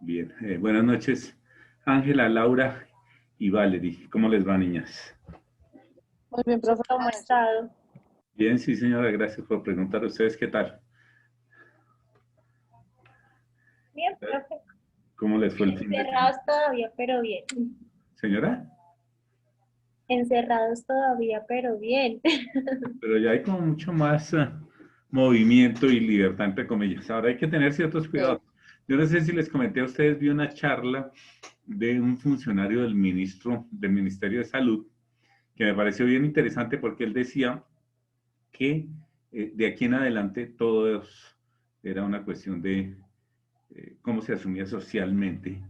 Bien, buenas noches, Ángela, Laura y Valerie. ¿Cómo les va, niñas? Muy bien, profe, ¿Cómo ha estado? Bien, sí, señora, gracias por preguntar. ¿Ustedes qué tal? Bien, profe. ¿Cómo les fue el fin de semana? Encerrados todavía, pero bien. Señora, Encerrados todavía, pero bien. pero ya hay como mucho más movimiento y libertad, entre comillas. Ahora hay que tener ciertos cuidados. Yo no sé si les comenté a ustedes, vi una charla de un funcionario del Ministerio de Salud, que me pareció bien interesante porque él decía que de aquí en adelante todo era una cuestión de cómo se asumía socialmente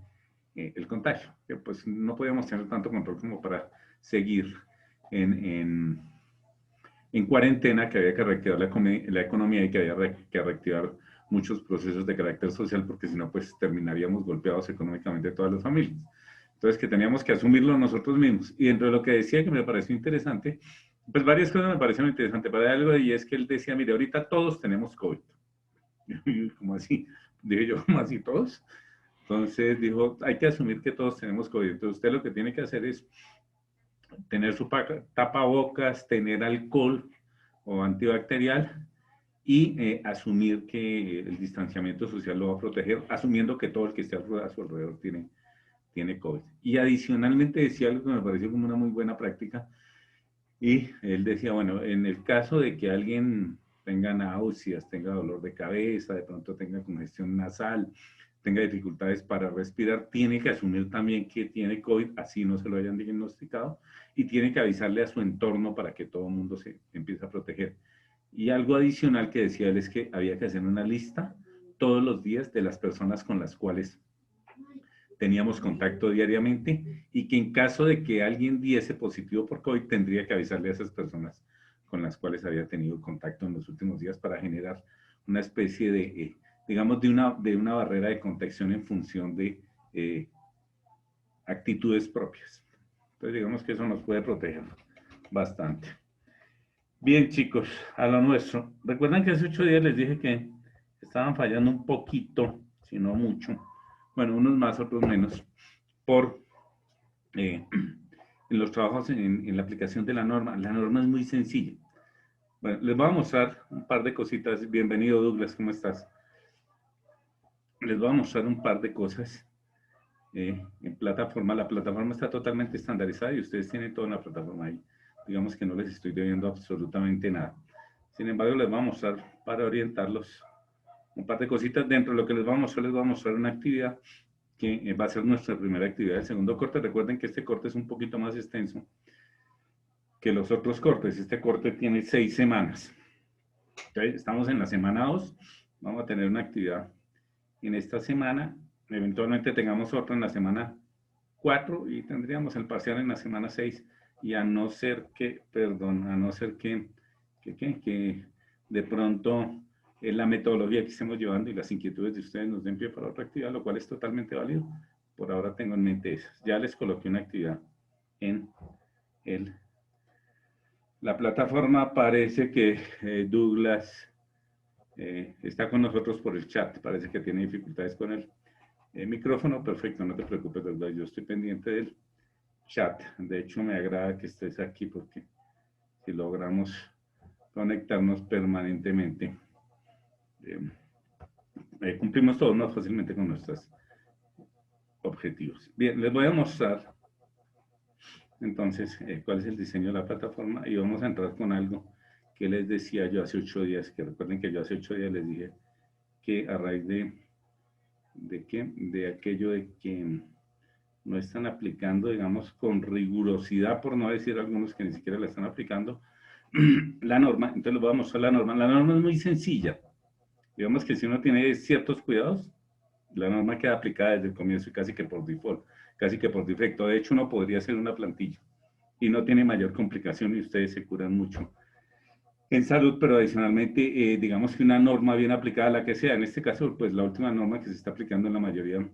el contagio, que pues no podíamos tener tanto control como para seguir en, en, en cuarentena, que había que reactivar la economía y que había que reactivar muchos procesos de carácter social, porque si no, pues terminaríamos golpeados económicamente todas las familias. Entonces, que teníamos que asumirlo nosotros mismos. Y dentro de lo que decía, que me pareció interesante, pues varias cosas me parecieron interesantes. Para algo, y es que él decía, mire, ahorita todos tenemos COVID. ¿Cómo así? Dije yo, ¿cómo así todos? Entonces dijo, hay que asumir que todos tenemos COVID. Entonces usted lo que tiene que hacer es tener su tapabocas, tener alcohol o antibacterial y asumir que el distanciamiento social lo va a proteger, asumiendo que todo el que esté a su alrededor tiene COVID. Y adicionalmente decía algo que me pareció como una muy buena práctica, y él decía, bueno, en el caso de que alguien tenga náuseas, tenga dolor de cabeza, de pronto tenga congestión nasal, tenga dificultades para respirar, tiene que asumir también que tiene COVID, así no se lo hayan diagnosticado, y tiene que avisarle a su entorno para que todo el mundo se empiece a proteger. Y algo adicional que decía él es que había que hacer una lista todos los días de las personas con las cuales teníamos contacto diariamente y que en caso de que alguien diese positivo por COVID tendría que avisarle a esas personas con las cuales había tenido contacto en los últimos días para generar una especie de, digamos, de una barrera de contención en función de actitudes propias. Entonces, digamos que eso nos puede proteger bastante. Bien, chicos, a lo nuestro. Recuerdan que hace 8 días les dije que estaban fallando un poquito, si no mucho. Bueno, unos más, otros menos, por en los trabajos en la aplicación de la norma. La norma es muy sencilla. Bueno, les voy a mostrar un par de cositas. Bienvenido, Douglas, ¿cómo estás? Les voy a mostrar un par de cosas en plataforma. La plataforma está totalmente estandarizada y ustedes tienen toda la plataforma ahí. Digamos que no les estoy debiendo absolutamente nada. Sin embargo, les voy a mostrar para orientarlos un par de cositas. Dentro de lo que les voy a mostrar, les voy a mostrar una actividad que va a ser nuestra primera actividad del segundo corte. Recuerden que este corte es un poquito más extenso que los otros cortes. Este corte tiene 6 semanas. ¿Okay? Estamos en la semana 2. Vamos a tener una actividad en esta semana. Eventualmente tengamos otra en la semana 4 y tendríamos el parcial en la semana 6. Y a no ser que, perdón, a no ser que de pronto la metodología que estemos llevando y las inquietudes de ustedes nos den pie para otra actividad, lo cual es totalmente válido. Por ahora tengo en mente esas. Ya les coloqué una actividad en la plataforma. Parece que Douglas está con nosotros por el chat. Parece que tiene dificultades con el micrófono. Perfecto, no te preocupes, Douglas. Yo estoy pendiente del chat. De hecho, me agrada que estés aquí porque si logramos conectarnos permanentemente, eh, cumplimos todos más fácilmente con nuestros objetivos. Bien, les voy a mostrar entonces cuál es el diseño de la plataforma y vamos a entrar con algo que les decía yo hace 8 días, que recuerden que yo hace 8 días les dije que a raíz de aquello de que no están aplicando, digamos, con rigurosidad, por no decir algunos que ni siquiera la están aplicando, la norma. Entonces les voy a mostrar la norma. La norma es muy sencilla. Digamos que si uno tiene ciertos cuidados, la norma queda aplicada desde el comienzo y casi que por default, casi que por defecto. De hecho, uno podría hacer una plantilla y no tiene mayor complicación y ustedes se curan mucho en salud, pero adicionalmente, digamos que una norma bien aplicada, la que sea, en este caso, pues la última norma que se está aplicando en la mayoría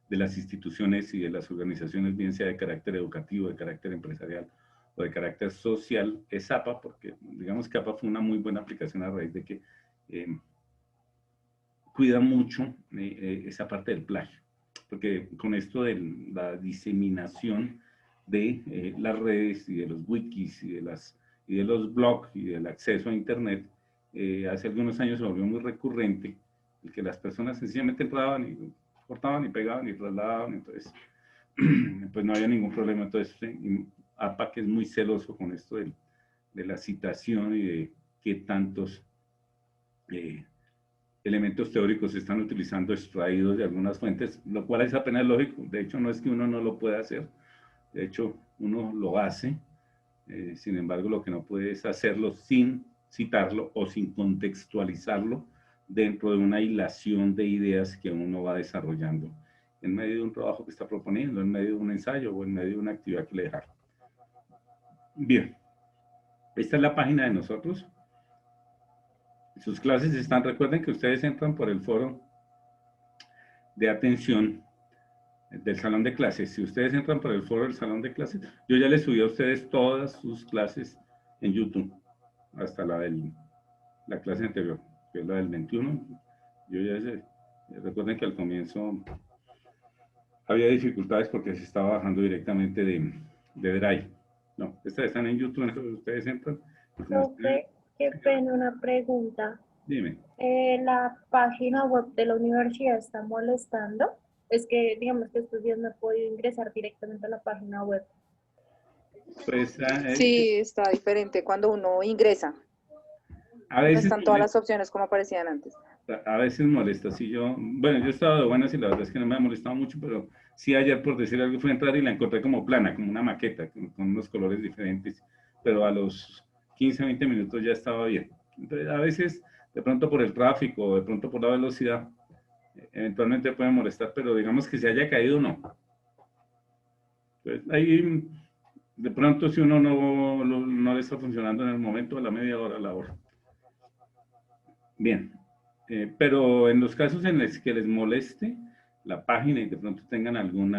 de las instituciones y de las organizaciones, bien sea de carácter educativo, de carácter empresarial o de carácter social, es APA, porque digamos que APA fue una muy buena aplicación a raíz de que cuida mucho esa parte del plagio, porque con esto de la diseminación de las redes y de los wikis y de los blogs y del acceso a Internet, hace algunos años se volvió muy recurrente el que las personas sencillamente entraban y cortaban y pegaban y trasladaban, entonces pues no había ningún problema. Entonces APA, que es muy celoso con esto de la citación y de qué tantos elementos teóricos se están utilizando extraídos de algunas fuentes, lo cual es apenas lógico. De hecho, no es que uno no lo pueda hacer, de hecho, uno lo hace, sin embargo, lo que no puede es hacerlo sin citarlo o sin contextualizarlo dentro de una hilación de ideas que uno va desarrollando en medio de un trabajo que está proponiendo, en medio de un ensayo o en medio de una actividad que le dejaron. Bien, esta es la página de nosotros. Sus clases están, recuerden que ustedes entran por el foro de atención del salón de clases. Si ustedes entran por el foro del salón de clases, yo ya les subí a ustedes todas sus clases en YouTube, hasta la clase anterior, que es la del 21. Yo ya recuerden que al comienzo había dificultades porque se estaba bajando directamente de Drive. No, estas están en YouTube, entonces ustedes entran. Profe, qué pena una pregunta. Dime. ¿La página web de la universidad está molestando? Es que, digamos que estos días no he podido ingresar directamente a la página web. Pues, Sí, está diferente cuando uno ingresa. a No veces están todas las opciones como aparecían antes. A veces molesta, sí, bueno, yo he estado de buenas y la verdad es que no me ha molestado mucho, pero sí ayer, por decir algo, fui a entrar y la encontré como plana, como una maqueta, con unos colores diferentes, pero a los 15, 20 minutos ya estaba bien. Entonces, a veces, de pronto por el tráfico, o de pronto por la velocidad, eventualmente puede molestar, pero digamos que se haya caído, no. Entonces, ahí, de pronto, si uno no le está funcionando en el momento, a la media hora, a la hora. Bien. Pero en los casos en los que les moleste la página y de pronto tengan algún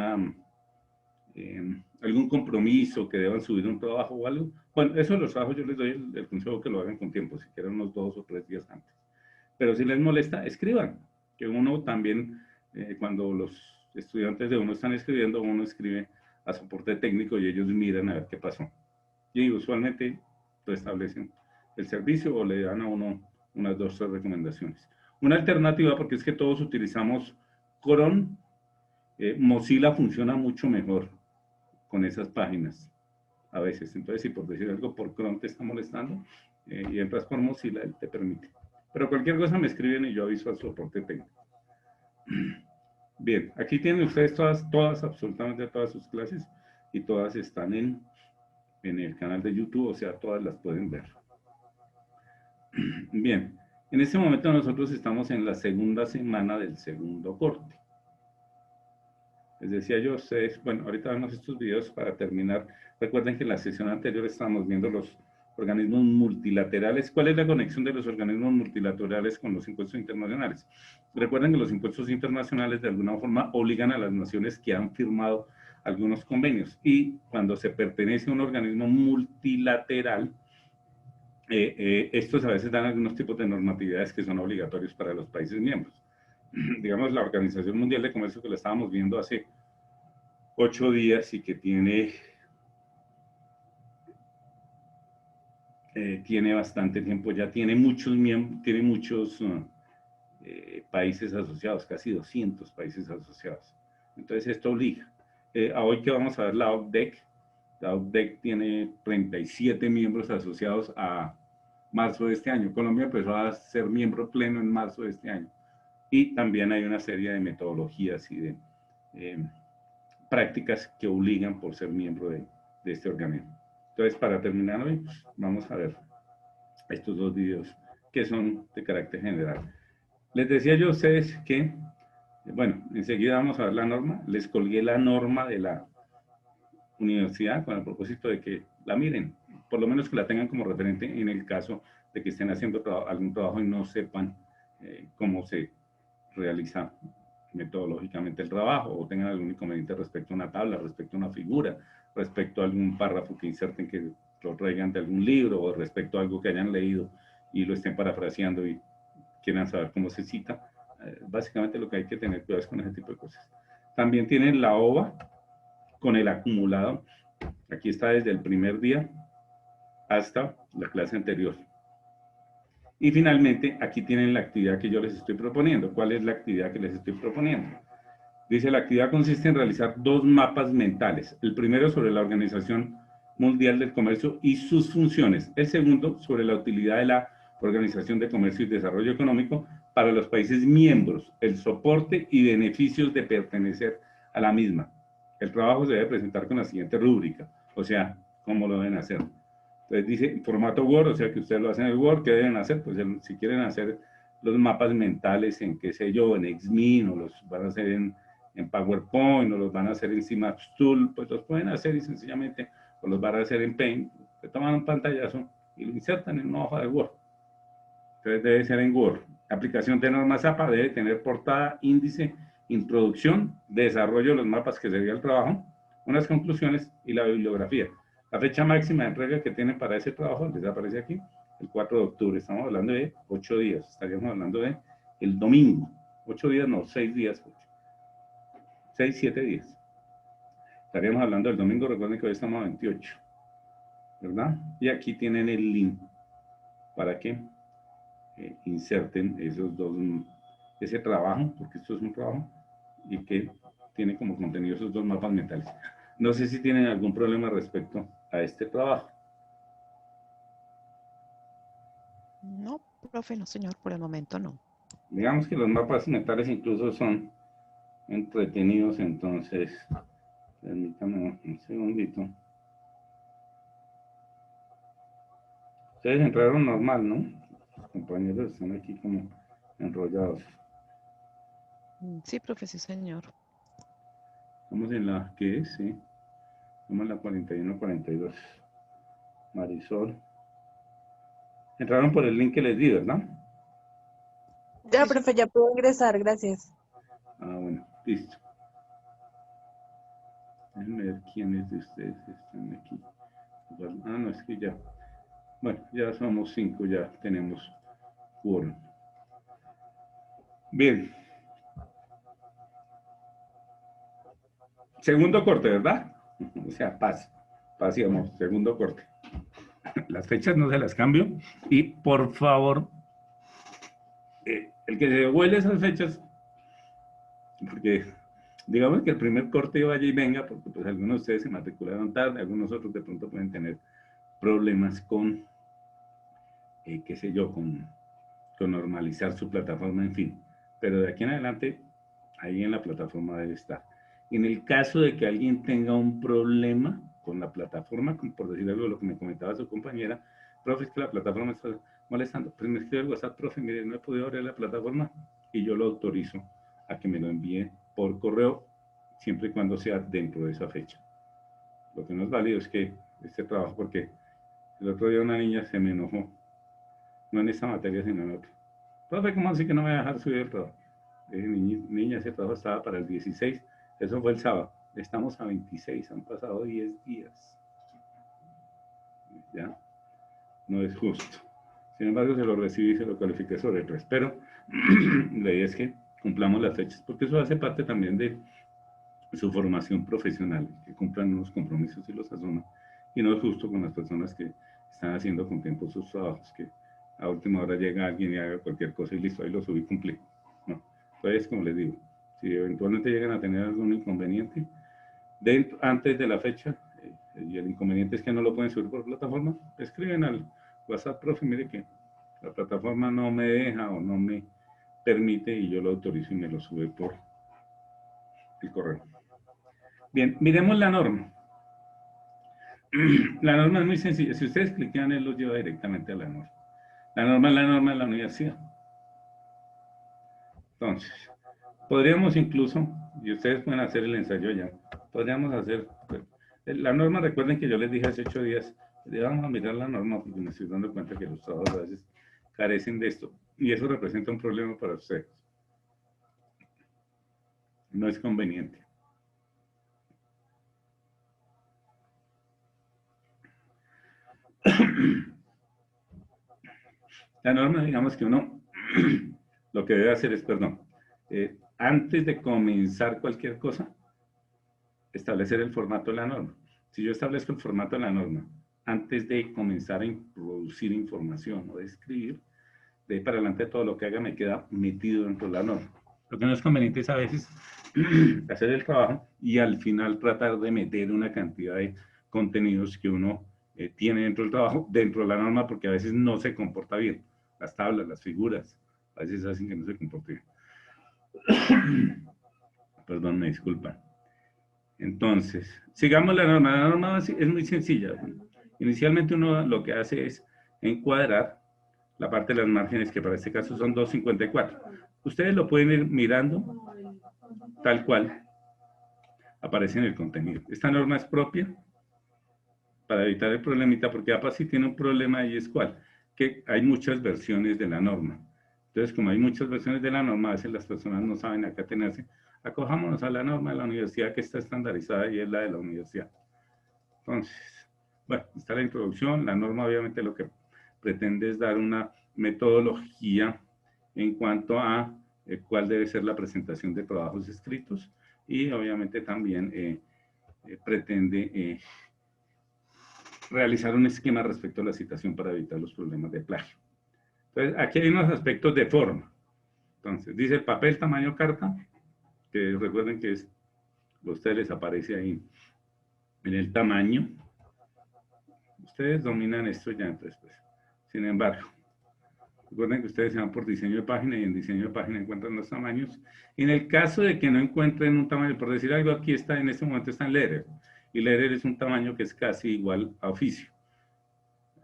compromiso, que deban subir un trabajo o algo, bueno, eso de los trabajos yo les doy el consejo que lo hagan con tiempo, si quieren unos 2 o 3 días antes. Pero si les molesta, escriban, que uno también, cuando los estudiantes de uno están escribiendo, uno escribe a soporte técnico y ellos miran a ver qué pasó. Y usualmente restablecen el servicio o le dan a uno unas 2 o 3 recomendaciones. Una alternativa, porque es que todos utilizamos Chrome, Mozilla funciona mucho mejor con esas páginas a veces. Entonces, si por decir algo por Chrome te está molestando y entras por Mozilla, él te permite. Pero cualquier cosa me escriben y yo aviso al soporte técnico. Bien, aquí tienen ustedes todas, absolutamente todas sus clases y todas están en el canal de YouTube, o sea, todas las pueden ver. Bien, en este momento nosotros estamos en la segunda semana del segundo corte. Les decía yo a ustedes, bueno, ahorita vemos estos videos para terminar. Recuerden que en la sesión anterior estábamos viendo los organismos multilaterales. ¿Cuál es la conexión de los organismos multilaterales con los impuestos internacionales? Recuerden que los impuestos internacionales de alguna forma obligan a las naciones que han firmado algunos convenios y cuando se pertenece a un organismo multilateral, estos a veces dan algunos tipos de normatividades que son obligatorios para los países miembros. Digamos, la Organización Mundial de Comercio, que la estábamos viendo hace 8 días y que tiene bastante tiempo, ya tiene muchos países asociados, casi 200 países asociados. Entonces esto obliga. A hoy que vamos a ver la OCDE. La OCDE tiene 37 miembros asociados a marzo de este año. Colombia empezó a ser miembro pleno en marzo de este año. Y también hay una serie de metodologías y de prácticas que obligan por ser miembro de este organismo. Entonces, para terminar hoy, vamos a ver estos 2 videos que son de carácter general. Les decía yo a ustedes que, bueno, enseguida vamos a ver la norma. Les colgué la norma de la universidad con el propósito de que la miren, por lo menos que la tengan como referente en el caso de que estén haciendo algún trabajo y no sepan cómo se realiza metodológicamente el trabajo o tengan algún inconveniente respecto a una tabla, respecto a una figura, respecto a algún párrafo que inserten que lo traigan de algún libro o respecto a algo que hayan leído y lo estén parafraseando y quieran saber cómo se cita, básicamente lo que hay que tener cuidado es con ese tipo de cosas. También tienen la OVA con el acumulado. Aquí está desde el primer día hasta la clase anterior. Y finalmente, aquí tienen la actividad que yo les estoy proponiendo. ¿Cuál es la actividad que les estoy proponiendo? Dice, la actividad consiste en realizar 2 mapas mentales. El primero sobre la Organización Mundial del Comercio y sus funciones. El segundo sobre la utilidad de la Organización de Comercio y Desarrollo Económico para los países miembros, el soporte y beneficios de pertenecer a la misma. El trabajo se debe presentar con la siguiente rúbrica, o sea, cómo lo deben hacer. Entonces dice, formato Word, o sea que ustedes lo hacen en el Word, ¿qué deben hacer? Pues si quieren hacer los mapas mentales en, qué sé yo, en Xmin, o los van a hacer en PowerPoint, o los van a hacer en CMAX Tool, pues los pueden hacer y sencillamente, o los van a hacer en Paint, se toman un pantallazo y lo insertan en una hoja de Word. Entonces debe ser en Word. Aplicación de normas APA debe tener portada, índice, introducción, desarrollo de los mapas que sería el trabajo, unas conclusiones y la bibliografía. La fecha máxima de entrega que tienen para ese trabajo les aparece aquí, el 4 de octubre. Estamos hablando de 8 días. Estaríamos hablando de el domingo. 8 días, no, 6 días. 6, 7 días. Estaríamos hablando del domingo. Recuerden que hoy estamos a 28. ¿Verdad? Y aquí tienen el link para que inserten ese trabajo, porque esto es un trabajo, y que tiene como contenido esos 2 mapas mentales. No sé si tienen algún problema respecto a este trabajo. No, profe, no, señor, por el momento no. Digamos que los mapas mentales incluso son entretenidos, entonces, permítanme un segundito. Ustedes entraron normal, ¿no? Los compañeros están aquí como enrollados. Sí, profe, sí, señor. Estamos en la, ¿qué es? Sí. Estamos en la 41-42. Marisol. Entraron por el link que les di, ¿verdad? Ya, profe, ya puedo ingresar, gracias. Ah, bueno, listo. Déjenme ver quiénes de ustedes están aquí. Ah, no, es que ya. Bueno, ya somos 5, ya tenemos quórum. Bien. Segundo corte, ¿verdad? O sea, paz y amor. Segundo corte. Las fechas no se las cambio. Y por favor, el que se huele esas fechas, porque digamos que el primer corte vaya y venga, porque pues algunos de ustedes se matricularon tarde, algunos otros de pronto pueden tener problemas con, qué sé yo, con normalizar su plataforma, en fin. Pero de aquí en adelante, ahí en la plataforma debe estar. En el caso de que alguien tenga un problema con la plataforma, como por decir algo de lo que me comentaba su compañera, profe, es que la plataforma está molestando, pues me escribe el WhatsApp, profe, mire, no he podido abrir la plataforma, y yo lo autorizo a que me lo envíe por correo, siempre y cuando sea dentro de esa fecha. Lo que no es válido es que este trabajo, porque el otro día una niña se me enojó, no en esta materia, sino en otra. Profe, ¿cómo así que no me va a dejar subir el trabajo? Niña, ese trabajo estaba para el 16, eso fue el sábado. Estamos a 26, han pasado 10 días. ¿Ya? No es justo. Sin embargo, se lo recibí y se lo califiqué sobre el 3. Pero la idea es que cumplamos las fechas, porque eso hace parte también de su formación profesional, que cumplan unos compromisos y los asuman. Y no es justo con las personas que están haciendo con tiempo sus trabajos, que a última hora llega alguien y haga cualquier cosa y listo, ahí lo subí y cumplí. No. Entonces, como les digo, si eventualmente llegan a tener algún inconveniente, antes de la fecha, y el inconveniente es que no lo pueden subir por plataforma, escriben al WhatsApp, profe, mire que la plataforma no me deja o no me permite y yo lo autorizo y me lo sube por el correo. Bien, miremos la norma. La norma es muy sencilla. Si ustedes clican, él los lleva directamente a la norma. La norma es la norma de la universidad. Entonces, podríamos incluso, y ustedes pueden hacer el ensayo ya, podríamos hacer, la norma, recuerden que yo les dije hace 8 días, vamos a mirar la norma porque me estoy dando cuenta que los trabajos a veces carecen de esto, y eso representa un problema para ustedes. No es conveniente. La norma, digamos que uno lo que debe hacer es, perdón, antes de comenzar cualquier cosa, establecer el formato de la norma. Si yo establezco el formato de la norma antes de comenzar a introducir información o de escribir, de ahí para adelante todo lo que haga me queda metido dentro de la norma. Lo que no es conveniente es a veces hacer el trabajo y al final tratar de meter una cantidad de contenidos que uno tiene dentro del trabajo, dentro de la norma, porque a veces no se comporta bien. Las tablas, las figuras, a veces hacen que no se comporte bien. Perdón, me disculpan. Entonces, sigamos la norma. La norma es muy sencilla. Inicialmente uno lo que hace es encuadrar la parte de las márgenes, que para este caso son 2.54. Ustedes lo pueden ir mirando tal cual aparece en el contenido. Esta norma es propia para evitar el problemita, porque APA sí tiene un problema y es cuál, que hay muchas versiones de la norma. Entonces, como hay muchas versiones de la norma, a veces las personas no saben a qué atenerse. Acojámonos a la norma de la universidad que está estandarizada y es la de la universidad. Entonces, bueno, está la introducción. La norma obviamente lo que pretende es dar una metodología en cuanto a cuál debe ser la presentación de trabajos escritos y obviamente también pretende realizar un esquema respecto a la citación para evitar los problemas de plagio. Entonces, aquí hay unos aspectos de forma. Entonces, dice el papel, tamaño, carta, que recuerden que a ustedes les aparece ahí en el tamaño. Ustedes dominan esto ya, entonces, pues, sin embargo, recuerden que ustedes se van por diseño de página y en diseño de página encuentran los tamaños. En el caso de que no encuentren un tamaño, por decir algo, aquí está, en este momento está en letter, y letter es un tamaño que es casi igual a oficio,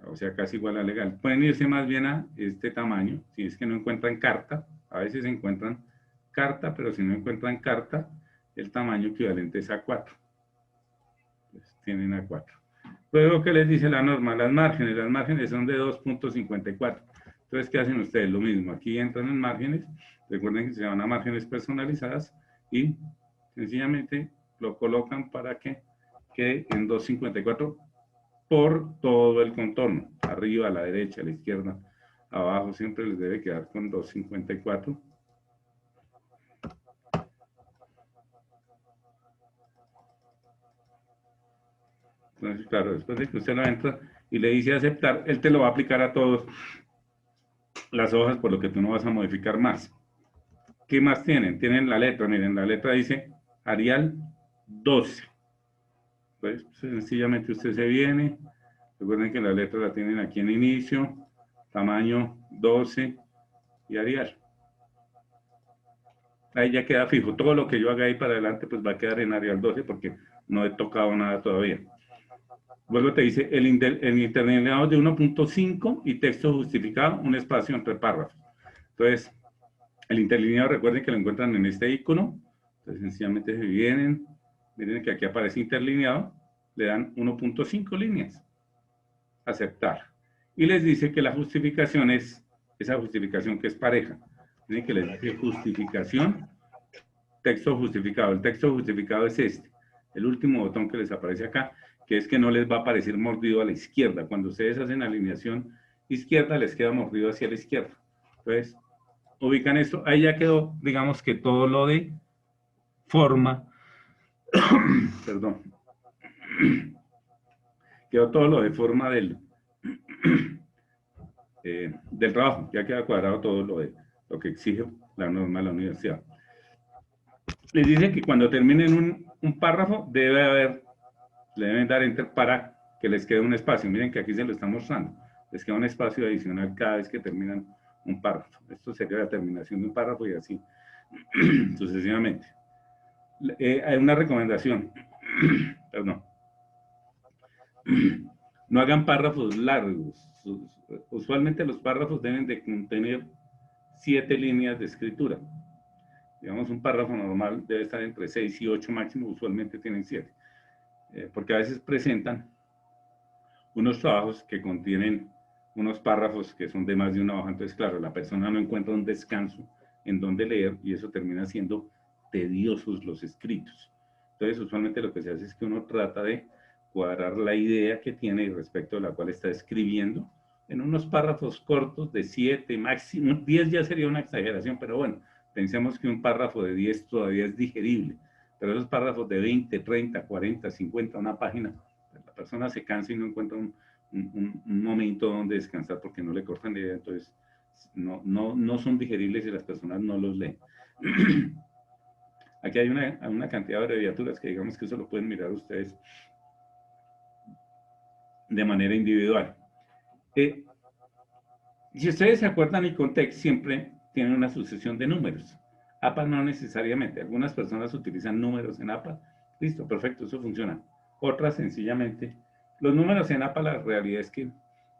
o sea, casi igual a legal. Pueden irse más bien a este tamaño, si es que no encuentran carta, a veces encuentran carta, pero si no encuentran carta, el tamaño equivalente es A4. Pues tienen A4. Luego, ¿qué les dice la norma? Las márgenes son de 2.54. Entonces, ¿qué hacen ustedes? Lo mismo, aquí entran en márgenes, recuerden que se llaman a márgenes personalizadas y sencillamente lo colocan para que quede en 2.54 por todo el contorno, arriba, a la derecha, a la izquierda, abajo, siempre les debe quedar con 2.54. Entonces, claro, después de que usted lo entra y le dice aceptar, él te lo va a aplicar a todas las hojas, por lo que tú no vas a modificar más. ¿Qué más tienen? Tienen la letra, miren, la letra dice Arial 12. Pues sencillamente usted se viene, recuerden que la letra la tienen aquí en inicio, tamaño 12 y Arial. Ahí ya queda fijo, todo lo que yo haga ahí para adelante pues va a quedar en Arial 12 porque no he tocado nada todavía. Luego te dice el interlineado de 1.5 y texto justificado, un espacio entre párrafos. Entonces, el interlineado, recuerden que lo encuentran en este icono. Entonces, sencillamente se vienen, miren que aquí aparece interlineado, le dan 1.5 líneas. Aceptar. Y les dice que la justificación es esa justificación que es pareja. Miren que les dice justificación, texto justificado. El texto justificado es este, el último botón que les aparece acá, que es que no les va a aparecer mordido a la izquierda. Cuando ustedes hacen alineación izquierda, les queda mordido hacia la izquierda. Entonces, ubican esto. Ahí ya quedó, digamos que todo lo de forma, perdón, quedó todo lo de forma del trabajo. Ya queda cuadrado todo lo que exige la norma de la universidad. Les dice que cuando terminen un párrafo, le deben dar enter para que les quede un espacio. Miren que aquí se lo está mostrando. Les queda un espacio adicional cada vez que terminan un párrafo. Esto sería la terminación de un párrafo y así sucesivamente. Hay una recomendación. Perdón. No hagan párrafos largos. Usualmente los párrafos deben de contener 7 líneas de escritura. Digamos, un párrafo normal debe estar entre 6 y 8 máximo, usualmente tienen 7. Porque a veces presentan unos trabajos que contienen unos párrafos que son de más de una hoja. Entonces, claro, la persona no encuentra un descanso en donde leer y eso termina siendo tediosos los escritos. Entonces, usualmente lo que se hace es que uno trata de cuadrar la idea que tiene y respecto a la cual está escribiendo en unos párrafos cortos de 7, máximo 10 ya sería una exageración, pero bueno, Pensemos que un párrafo de 10 todavía es digerible, pero esos párrafos de 20, 30, 40, 50, una página, la persona se cansa y no encuentra un momento donde descansar porque no le cortan la idea, entonces no son digeribles y las personas no los leen. Aquí hay una cantidad de abreviaturas que digamos que eso lo pueden mirar ustedes de manera individual. Si ustedes se acuerdan, Icontext siempre tiene una sucesión de números. APA no necesariamente. Algunas personas utilizan números en APA. Listo, perfecto, eso funciona. Otras sencillamente. Los números en APA, la realidad es que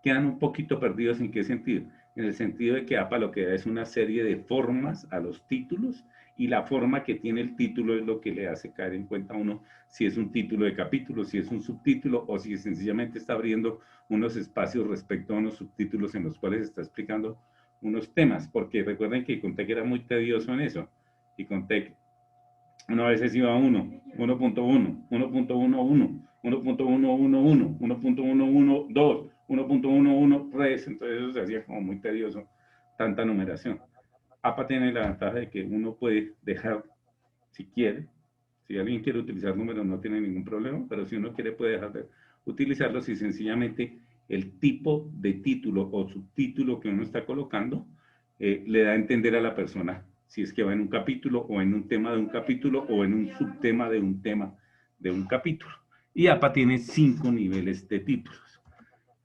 quedan un poquito perdidos. ¿En qué sentido? En el sentido de que APA lo que da es una serie de formas a los títulos y la forma que tiene el título es lo que le hace caer en cuenta a uno si es un título de capítulo, si es un subtítulo o si sencillamente está abriendo unos espacios respecto a unos subtítulos en los cuales está explicando unos temas, porque recuerden que Icontec era muy tedioso en eso. Icontec una vez iba a 1.1, 1.11, 1.111, 1.112, 1.113, entonces eso se hacía como muy tedioso, tanta numeración. APA tiene la ventaja de que uno puede dejar, si quiere, si alguien quiere utilizar números no tiene ningún problema, pero si uno quiere puede dejar de utilizarlos y sencillamente el tipo de título o subtítulo que uno está colocando le da a entender a la persona si es que va en un capítulo o en un tema de un capítulo o en un subtema de un tema de un capítulo. Y APA tiene 5 niveles de títulos.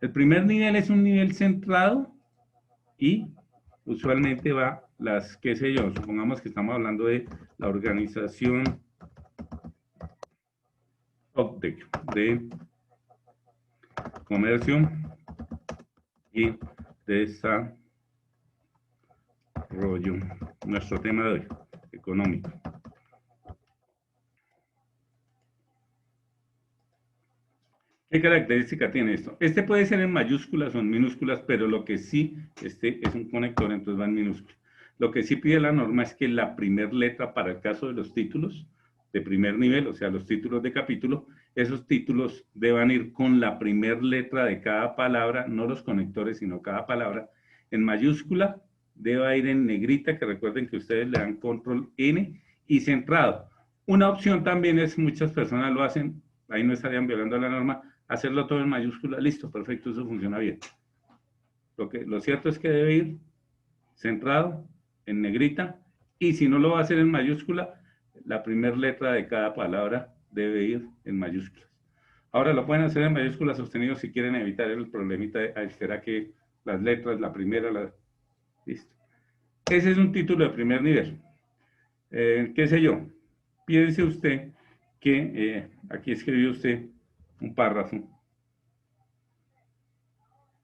El primer nivel es un nivel centrado y usualmente va las, qué sé yo, supongamos que estamos hablando de la organización de comercio y desarrollo, nuestro tema de hoy, económico. ¿Qué característica tiene esto? Este puede ser en mayúsculas o en minúsculas, pero lo que sí, este es un conector, entonces va en minúsculas. Lo que sí pide la norma es que la primera letra para el caso de los títulos de primer nivel, o sea, los títulos de capítulo, esos títulos deban ir con la primera letra de cada palabra, no los conectores, sino cada palabra, en mayúscula, deba ir en negrita, que recuerden que ustedes le dan control N, y centrado. Una opción también es, muchas personas lo hacen, ahí no estarían violando la norma, hacerlo todo en mayúscula, listo, perfecto, eso funciona bien. Lo cierto es que debe ir centrado, en negrita, y si no lo va a hacer en mayúscula, la primera letra de cada palabra debe ir en mayúsculas. Ahora lo pueden hacer en mayúsculas sostenidos si quieren evitar el problemita de, será que las letras, la primera, listo. Ese es un título de primer nivel. ¿Qué sé yo? Piense usted que aquí escribió usted un párrafo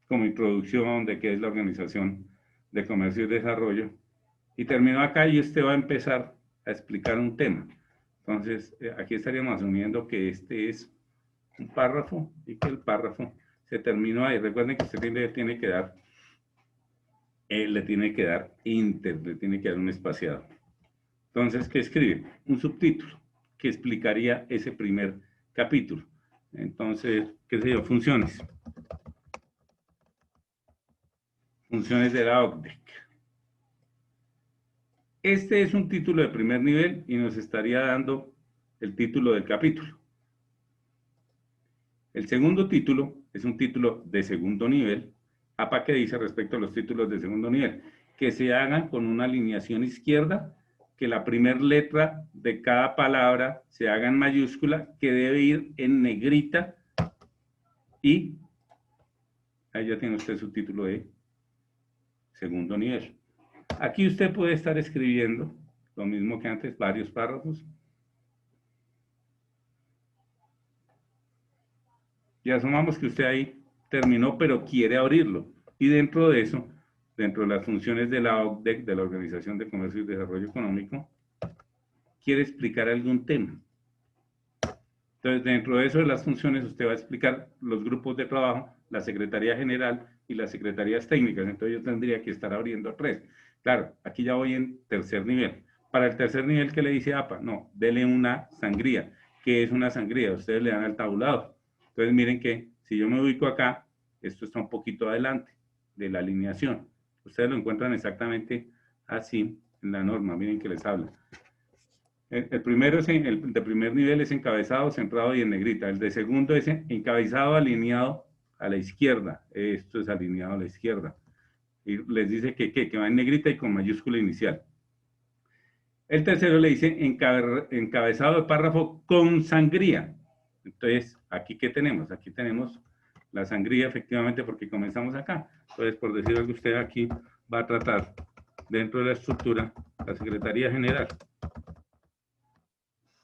como introducción de qué es la Organización de Comercio y Desarrollo, y terminó acá y usted va a empezar a explicar un tema. Entonces, aquí estaríamos asumiendo que este es un párrafo y que el párrafo se terminó ahí. Recuerden que usted tiene que dar, le tiene que dar un espaciado. Entonces, ¿qué escribe? Un subtítulo que explicaría ese primer capítulo. Entonces, ¿qué sé yo? Funciones. Funciones de la OCDE. Este es un título de primer nivel y nos estaría dando el título del capítulo. El segundo título es un título de segundo nivel. APA, ¿qué dice respecto a los títulos de segundo nivel? Que se hagan con una alineación izquierda, que la primera letra de cada palabra se haga en mayúscula, que debe ir en negrita y ahí ya tiene usted su título de segundo nivel. Aquí usted puede estar escribiendo lo mismo que antes, varios párrafos. Y asumamos que usted ahí terminó, pero quiere abrirlo. Y dentro de eso, dentro de las funciones de la OCDE, de la Organización de Comercio y Desarrollo Económico, quiere explicar algún tema. Entonces, dentro de eso de las funciones, usted va a explicar los grupos de trabajo, la Secretaría General y las Secretarías Técnicas. Entonces, yo tendría que estar abriendo 3. Claro, aquí ya voy en tercer nivel. Para el tercer nivel, ¿qué le dice APA? No, dele una sangría. ¿Qué es una sangría? Ustedes le dan al tabulado. Entonces, miren que si yo me ubico acá, esto está un poquito adelante de la alineación. Ustedes lo encuentran exactamente así en la norma, miren que les habla. El primero es el de primer nivel es encabezado, centrado y en negrita. El de segundo es encabezado alineado a la izquierda. Esto es alineado a la izquierda. Y les dice que va en negrita y con mayúscula inicial. El tercero le dice encabezado de párrafo con sangría. Entonces, ¿aquí qué tenemos? Aquí tenemos la sangría, efectivamente, porque comenzamos acá. Entonces, por decir algo, usted aquí va a tratar, dentro de la estructura, la Secretaría General.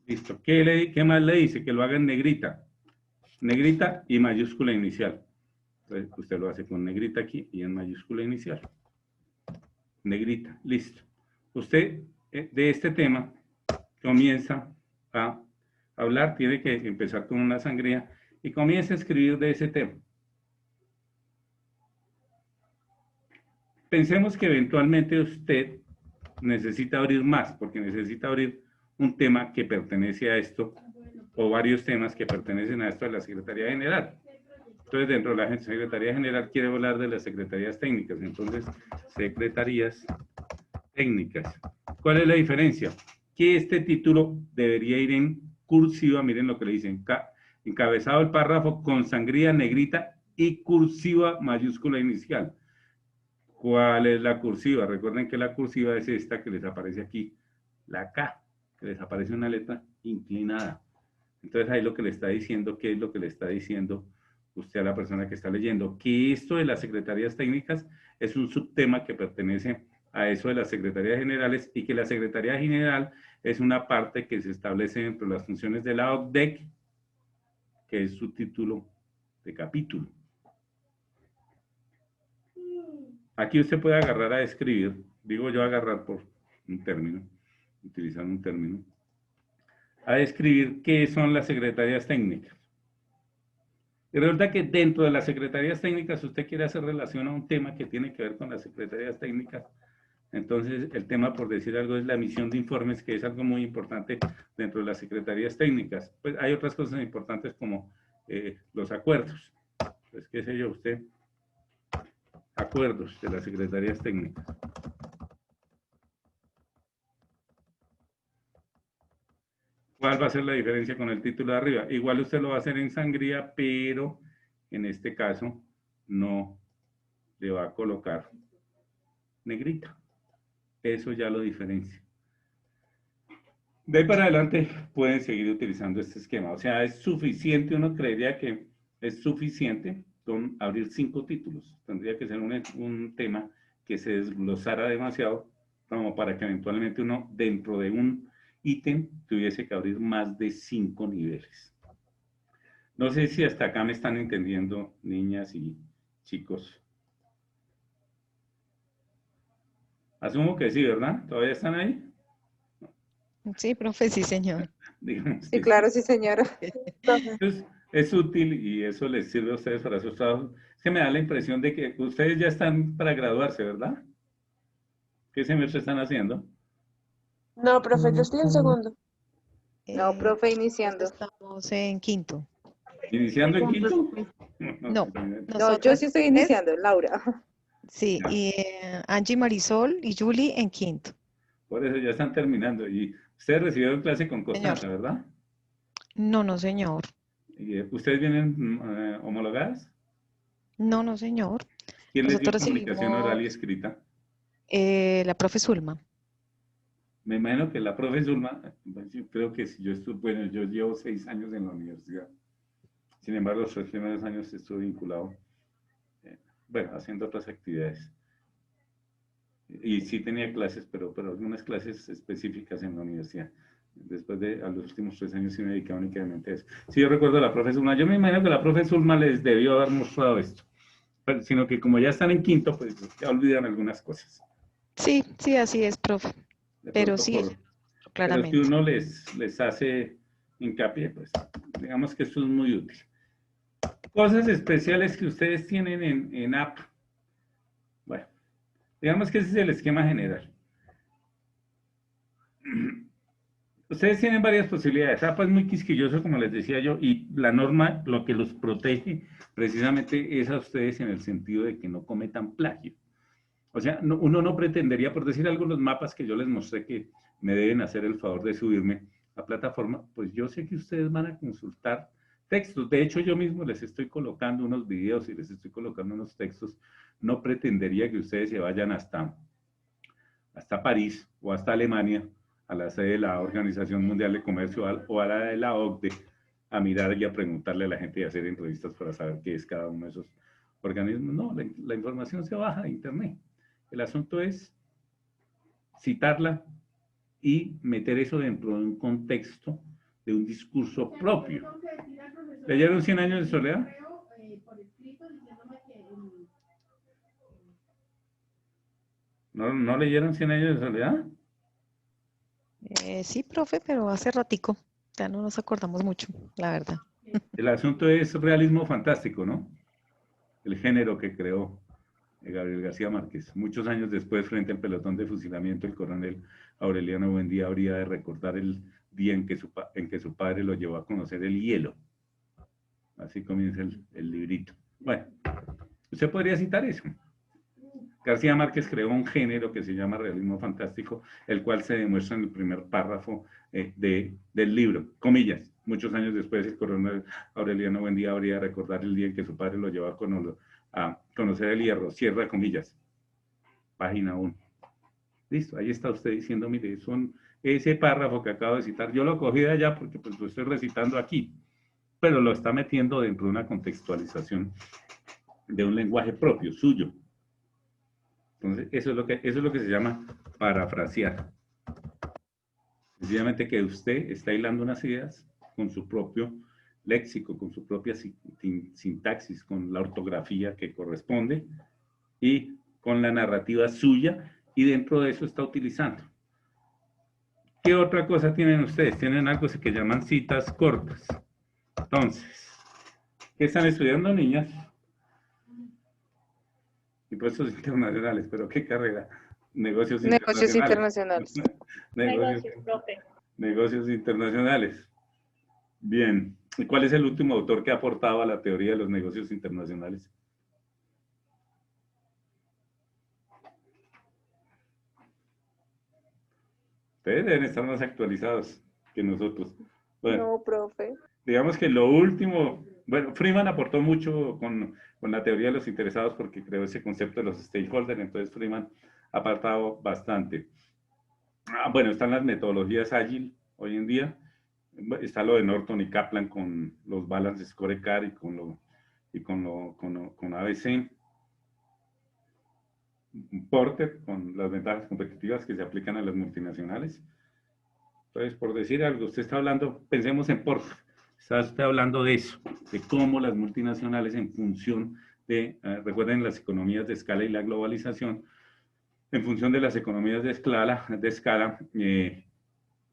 Listo. ¿Qué más le dice? Que lo haga en negrita. Negrita y mayúscula inicial. Entonces, usted lo hace con negrita aquí y en mayúscula inicial. Negrita. Listo. Usted, de este tema, comienza a hablar, tiene que empezar con una sangría y comienza a escribir de ese tema. Pensemos que eventualmente usted necesita abrir más, porque necesita abrir un tema que pertenece a esto, o varios temas que pertenecen a esto de la Secretaría General. Entonces, dentro de la Secretaría General quiere hablar de las secretarías técnicas. Entonces, secretarías técnicas. ¿Cuál es la diferencia? Que este título debería ir en cursiva, miren lo que le dicen, encabezado el párrafo con sangría negrita y cursiva mayúscula inicial. ¿Cuál es la cursiva? Recuerden que la cursiva es esta que les aparece aquí, la K, que les aparece una letra inclinada. Entonces ahí lo que le está diciendo, ¿qué es lo que le está diciendo usted a la persona que está leyendo? Que esto de las secretarías técnicas es un subtema que pertenece a eso de las secretarías generales y que la Secretaría General es una parte que se establece dentro de las funciones de la OCDEC, que es su título de capítulo. Aquí usted puede agarrar a escribir, digo yo agarrar por un término, utilizando un término, a describir qué son las secretarías técnicas. Y resulta que dentro de las secretarías técnicas usted quiere hacer relación a un tema que tiene que ver con las secretarías técnicas. Entonces, el tema, por decir algo, es la emisión de informes, que es algo muy importante dentro de las secretarías técnicas. Pues hay otras cosas importantes como los acuerdos. Pues, qué sé yo, usted, acuerdos de las secretarías técnicas. ¿Cuál va a ser la diferencia con el título de arriba? Igual usted lo va a hacer en sangría, pero en este caso no le va a colocar negrita. Eso ya lo diferencia. De ahí para adelante pueden seguir utilizando este esquema. O sea, es suficiente, uno creería que es suficiente con abrir 5 títulos. Tendría que ser un tema que se desglosara demasiado como para que eventualmente uno dentro de un ítem tuviese que abrir más de 5 niveles. No sé si hasta acá me están entendiendo, niñas y chicos. Asumo que sí, ¿verdad? ¿Todavía están ahí? Sí, profe, sí, señor. Digamos Sí, que claro, sí, señora. entonces, es útil y eso les sirve a ustedes para sus trabajos. Es que me da la impresión de que ustedes ya están para graduarse, ¿verdad? ¿Qué semestre están haciendo? No, profe, yo estoy en segundo. No, profe, iniciando. Estamos en quinto. ¿Iniciando en quinto? No, No, yo nosotras sí estoy tres, iniciando, Laura. sí, Ya. y Angie, Marisol y Julie en quinto. Por eso ya están terminando. Y ustedes recibieron clase con Constanza, Señor. ¿verdad? No, no, señor. Y, ¿ustedes vienen homologadas? No, no, señor. ¿Quién les dio Nosotros comunicación oral y recibimos escrita? la profe Zulma. Me imagino que la profe Zulma, pues, yo creo que si yo estuve, bueno, yo llevo 6 años en la universidad. Sin embargo, los 3 primeros años estuve vinculado, bueno, haciendo otras actividades. Y sí tenía clases, pero algunas clases específicas en la universidad. Después a los últimos 3 años sí me dedicaba únicamente a eso. Sí, yo recuerdo a la profe Zulma. Yo me imagino que la profe Zulma les debió haber mostrado esto. Pero, sino que como ya están en quinto, pues ya olvidan algunas cosas. Sí, sí, así es, profe. De Pero pronto sí, pero si claramente. uno les hace hincapié, pues digamos que esto es muy útil. Cosas especiales que ustedes tienen en app. Bueno, digamos que ese es el esquema general. Ustedes tienen varias posibilidades. APA es muy quisquilloso, como les decía yo, y la norma lo que los protege precisamente es a ustedes en el sentido de que no cometan plagio. O sea, uno no pretendería, por decir algo, los mapas que yo les mostré que me deben hacer el favor de subirme a plataforma, pues yo sé que ustedes van a consultar textos. De hecho, yo mismo les estoy colocando unos videos y les estoy colocando unos textos. No pretendería que ustedes se vayan hasta París o hasta Alemania, a la sede de la Organización Mundial de Comercio o a la de la OCDE, a mirar y a preguntarle a la gente y hacer entrevistas para saber qué es cada uno de esos organismos. No, la información se baja de internet. El asunto es citarla y meter eso dentro de un contexto, de un discurso propio. ¿Leyeron 100 años de soledad? ¿No leyeron 100 años de soledad? Sí, profe, pero hace ratico. Ya no nos acordamos mucho, la verdad. El asunto es realismo fantástico, ¿no? El género que creó Gabriel García Márquez. Muchos años después, frente al pelotón de fusilamiento, el coronel Aureliano Buendía habría de recordar el día en que su padre lo llevó a conocer el hielo. Así comienza el librito. Bueno, usted podría citar eso. García Márquez creó un género que se llama realismo fantástico, el cual se demuestra en el primer párrafo del libro. Comillas, muchos años después el coronel Aureliano Buendía habría de recordar el día en que su padre lo llevó a conocer el hierro. Cierra comillas. Página 1. Listo, ahí está usted diciendo, mire, ese párrafo que acabo de citar, yo lo cogí de allá porque pues lo estoy recitando aquí, pero lo está metiendo dentro de una contextualización de un lenguaje propio, suyo. Entonces, eso es lo que se llama parafrasear. Sencillamente que usted está hilando unas ideas con su propio léxico, con su propia sintaxis, con la ortografía que corresponde y con la narrativa suya, y dentro de eso está utilizando. ¿Qué otra cosa tienen ustedes? Tienen algo que llaman citas cortas. Entonces, ¿qué están estudiando, niñas? Impuestos internacionales, pero ¿qué carrera? Negocios internacionales. Negocios, profe. Negocios internacionales. Bien. ¿Y cuál es el último autor que ha aportado a la teoría de los negocios internacionales? Ustedes deben estar más actualizados que nosotros. Bueno, No, profe. digamos que lo último, bueno, Freeman aportó mucho con la teoría de los interesados porque creó ese concepto de los stakeholders, entonces Freeman ha aportado bastante. Bueno, están las metodologías ágil hoy en día, está lo de Norton y Kaplan con los balance scorecard y con ABC. Porter con las ventajas competitivas que se aplican a las multinacionales. Entonces, por decir algo, usted está hablando, pensemos en Porter, está usted hablando de eso, de cómo las multinacionales en función de, recuerden las economías de escala y la globalización, en función de las economías de escala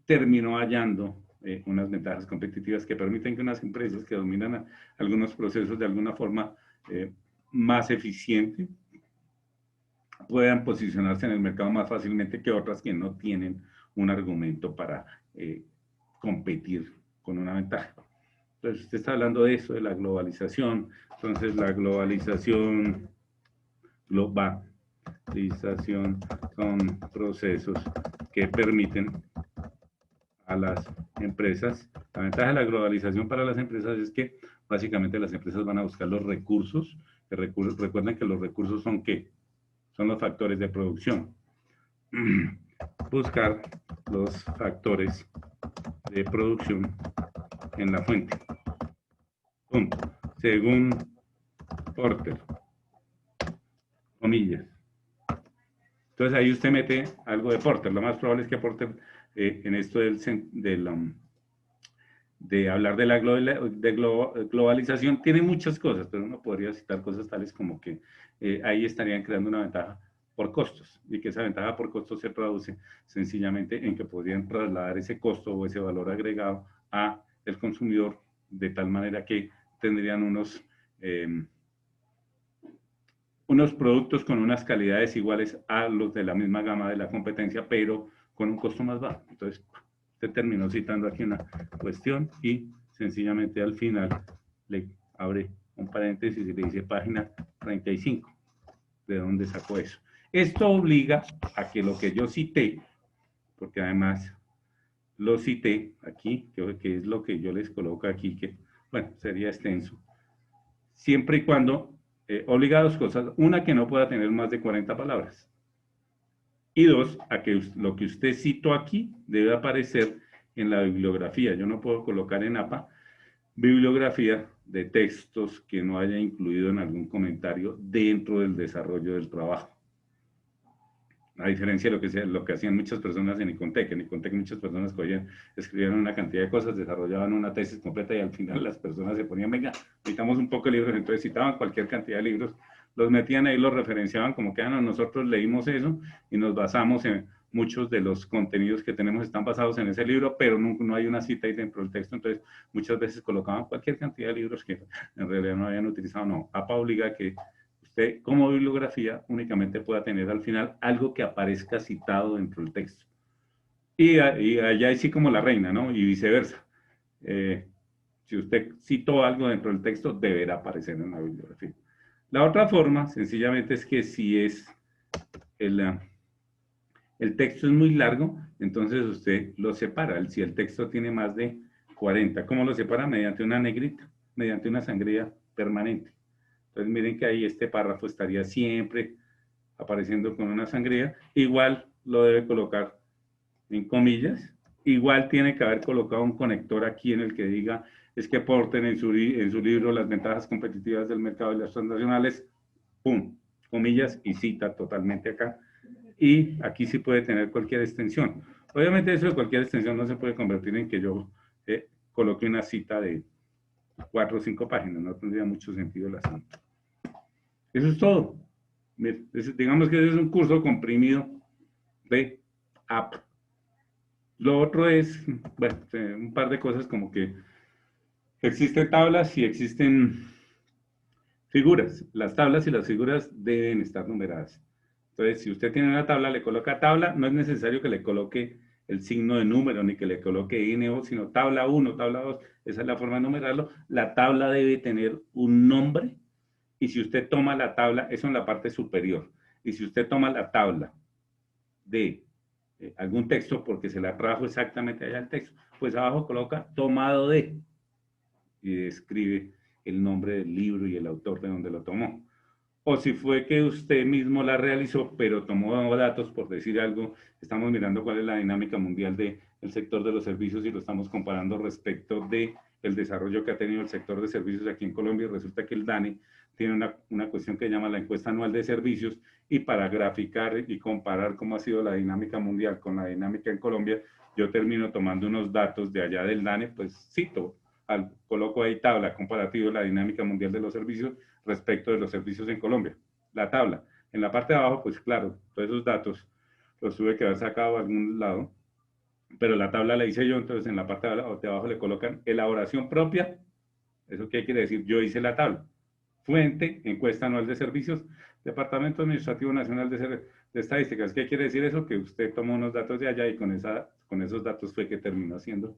terminó hallando unas ventajas competitivas que permiten que unas empresas que dominan algunos procesos de alguna forma más eficiente puedan posicionarse en el mercado más fácilmente que otras que no tienen un argumento para competir con una ventaja. Entonces, usted está hablando de eso, de la globalización. Entonces, la globalización son procesos que permiten a las empresas. La ventaja de la globalización para las empresas es que básicamente las empresas van a buscar los recursos. Recuerden que los recursos son ¿qué? Son los factores de producción. Buscar los factores de producción en la fuente. Punto. Según Porter. Comillas. Entonces ahí usted mete algo de Porter. Lo más probable es que Porter en esto de hablar de la globalización tiene muchas cosas, pero uno podría citar cosas tales como que ahí estarían creando una ventaja por costos y que esa ventaja por costos se traduce sencillamente en que podrían trasladar ese costo o ese valor agregado a el consumidor de tal manera que tendrían unos productos con unas calidades iguales a los de la misma gama de la competencia, pero con un costo más bajo. Entonces, usted terminó citando aquí una cuestión y sencillamente al final le abre un paréntesis y le dice página 35. ¿De dónde sacó eso? Esto obliga a que lo que yo cité, porque además lo cité aquí, que es lo que yo les coloco aquí, que bueno, sería extenso, siempre y cuando obliga a dos cosas. Una, que no pueda tener más de 40 palabras. Y dos, a que lo que usted citó aquí debe aparecer en la bibliografía. Yo no puedo colocar en APA bibliografía de textos que no haya incluido en algún comentario dentro del desarrollo del trabajo. A diferencia de lo que hacían muchas personas en Icontec. En Icontec muchas personas escribieron una cantidad de cosas, desarrollaban una tesis completa y al final las personas se ponían, venga, necesitamos un poco de libros, entonces citaban cualquier cantidad de libros, los metían ahí, los referenciaban como que nosotros leímos eso y nos basamos en muchos de los contenidos que tenemos están basados en ese libro, pero no hay una cita ahí dentro del texto, entonces muchas veces colocaban cualquier cantidad de libros que en realidad no habían utilizado. No, APA obliga a que usted como bibliografía únicamente pueda tener al final algo que aparezca citado dentro del texto. Y allá es sí como la reina, ¿no? Y viceversa. Si usted citó algo dentro del texto, deberá aparecer en la bibliografía. La otra forma, sencillamente, es que si es el texto es muy largo, entonces usted lo separa. Si el texto tiene más de 40, ¿cómo lo separa? Mediante una negrita, mediante una sangría permanente. Entonces miren que ahí este párrafo estaría siempre apareciendo con una sangría. Igual lo debe colocar en comillas. Igual tiene que haber colocado un conector aquí en el que diga es que aporten en su libro las ventajas competitivas del mercado de las transnacionales. Pum, comillas y cita totalmente acá. Y aquí sí puede tener cualquier extensión. Obviamente eso de cualquier extensión no se puede convertir en que yo coloque una cita de 4 o 5 páginas, no tendría mucho sentido el asunto. Eso es todo. Digamos que es un curso comprimido de app. Lo otro es, bueno, un par de cosas como que existen tablas y existen figuras. Las tablas y las figuras deben estar numeradas. Entonces, si usted tiene una tabla, le coloca tabla, no es necesario que le coloque el signo de número, ni que le coloque INO, sino tabla 1, tabla 2, esa es la forma de numerarlo. La tabla debe tener un nombre, y si usted toma la tabla, eso en la parte superior, y si usted toma la tabla de algún texto, porque se la trajo exactamente allá el texto, pues abajo coloca tomado de, y escribe el nombre del libro y el autor de donde lo tomó. O si fue que usted mismo la realizó, pero tomó datos, por decir algo, estamos mirando cuál es la dinámica mundial del sector de los servicios y lo estamos comparando respecto del desarrollo que ha tenido el sector de servicios aquí en Colombia, y resulta que el DANE tiene una cuestión que llama la encuesta anual de servicios, y para graficar y comparar cómo ha sido la dinámica mundial con la dinámica en Colombia, yo termino tomando unos datos de allá del DANE, pues cito, coloco ahí tabla comparativa de la dinámica mundial de los servicios respecto de los servicios en Colombia. La tabla. En la parte de abajo, pues claro, todos esos datos los tuve que haber sacado a algún lado, pero la tabla la hice yo, entonces en la parte de abajo le colocan elaboración propia. ¿Eso qué quiere decir? Yo hice la tabla. Fuente, encuesta anual de servicios, Departamento Administrativo Nacional de Estadísticas. ¿Qué quiere decir eso? Que usted tomó unos datos de allá y con esos datos fue que terminó haciendo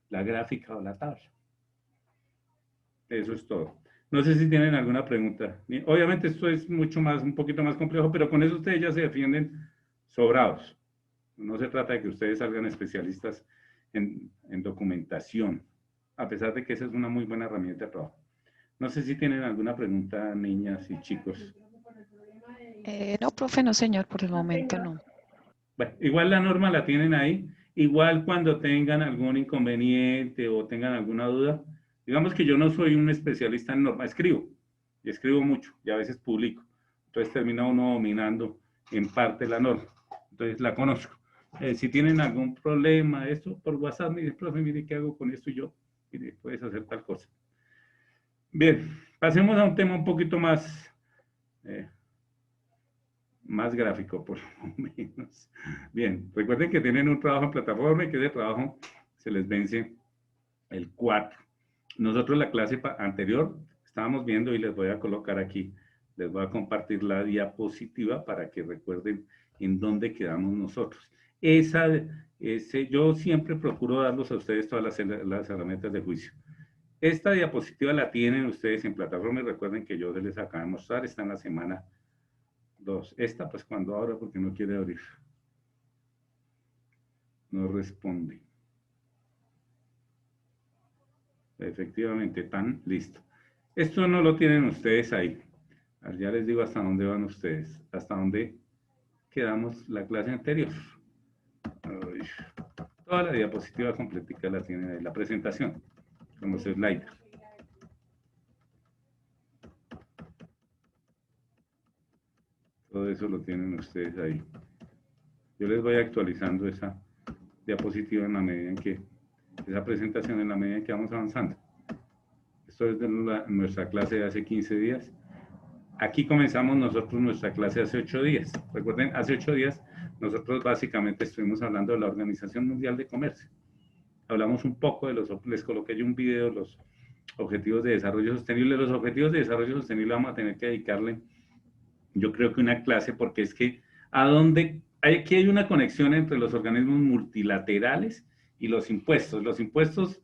la gráfica o la tabla. Eso es todo. No sé si tienen alguna pregunta. Obviamente esto es un poquito más complejo, pero con eso ustedes ya se defienden sobrados. No se trata de que ustedes salgan especialistas en documentación, a pesar de que esa es una muy buena herramienta de trabajo. No sé si tienen alguna pregunta, niñas y chicos. No, profe, no, señor, por el momento no. Bueno, igual la norma la tienen ahí. Igual cuando tengan algún inconveniente o tengan alguna duda, digamos que yo no soy un especialista en norma, escribo, y escribo mucho, y a veces publico. Entonces termina uno dominando en parte la norma. Entonces la conozco. Si tienen algún problema, esto por WhatsApp, me dice, profe, mire, ¿qué hago con esto? Y yo, mire, puedes hacer tal cosa. Bien, pasemos a un tema un poquito más gráfico, por lo menos. Bien, recuerden que tienen un trabajo en plataforma y que ese trabajo se les vence el 4. Nosotros la clase anterior estábamos viendo, y les voy a colocar aquí, les voy a compartir la diapositiva para que recuerden en dónde quedamos nosotros. Yo siempre procuro darlos a ustedes todas las herramientas de juicio. Esta diapositiva la tienen ustedes en plataforma y recuerden que yo les acabo de mostrar, está en la semana 2. Esta, pues cuando abra, porque no quiere abrir. No responde. Efectivamente, tan listo. Esto no lo tienen ustedes ahí. Ya les digo hasta dónde van ustedes. Hasta dónde quedamos la clase anterior. Ay, toda la diapositiva completica la tienen ahí. La presentación, como slide. Todo eso lo tienen ustedes ahí. Yo les voy actualizando esa diapositiva en la medida en que, esa presentación en la medida en que vamos avanzando. Esto es de nuestra clase de hace 15 días. Aquí comenzamos nosotros nuestra clase hace 8 días. Recuerden, hace 8 días nosotros básicamente estuvimos hablando de la Organización Mundial de Comercio. Hablamos un poco de les coloqué yo un video, los objetivos de desarrollo sostenible. Los objetivos de desarrollo sostenible vamos a tener que dedicarle, yo creo que una clase, porque es que aquí hay una conexión entre los organismos multilaterales y los impuestos. Los impuestos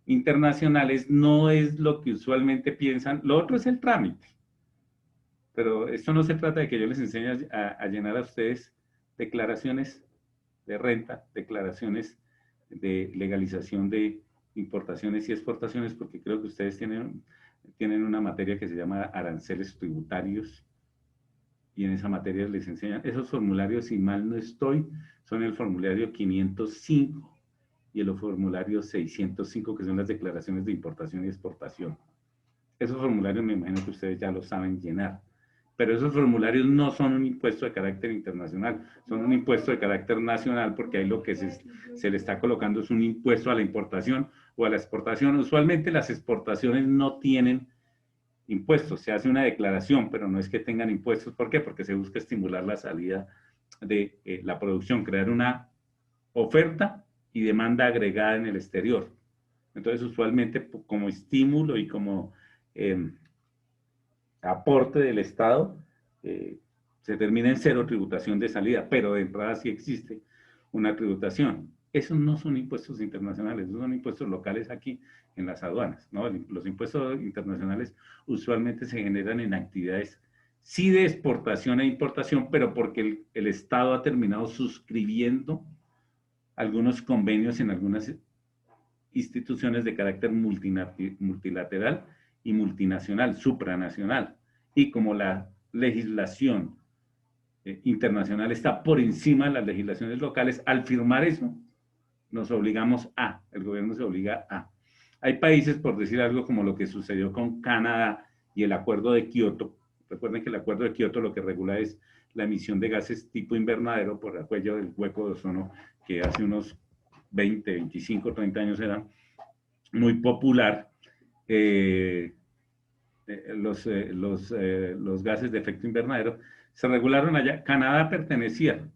internacionales no es lo que usualmente piensan, lo otro es el trámite. Pero esto no se trata de que yo les enseñe a llenar a ustedes declaraciones de renta, declaraciones de legalización de importaciones y exportaciones, porque creo que ustedes tienen una materia que se llama aranceles tributarios, y en esa materia les enseñan esos formularios, si mal no estoy, son el formulario 505 y el formulario 605, que son las declaraciones de importación y exportación. Esos formularios me imagino que ustedes ya lo saben llenar, pero esos formularios no son un impuesto de carácter internacional, son un impuesto de carácter nacional, porque ahí lo que se le está colocando es un impuesto a la importación o a la exportación. Usualmente las exportaciones no tienen impuestos, se hace una declaración, pero no es que tengan impuestos. ¿Por qué? Porque se busca estimular la salida de la producción, crear una oferta y demanda agregada en el exterior. Entonces, usualmente, como estímulo y como aporte del Estado, se termina en cero tributación de salida, pero de entrada sí existe una tributación. Esos no son impuestos internacionales, esos son impuestos locales aquí en las aduanas, ¿no? Los impuestos internacionales usualmente se generan en actividades sí de exportación e importación, pero porque el Estado ha terminado suscribiendo algunos convenios en algunas instituciones de carácter multilateral y multinacional, supranacional. Y como la legislación internacional está por encima de las legislaciones locales, al firmar eso, nos obligamos el gobierno se obliga a. Hay países, por decir algo, como lo que sucedió con Canadá y el acuerdo de Kioto. Recuerden que el acuerdo de Kioto lo que regula es la emisión de gases tipo invernadero por el cuello del hueco de ozono, que hace unos 20, 25, 30 años era muy popular. Los gases de efecto invernadero se regularon allá. Canadá pertenecía.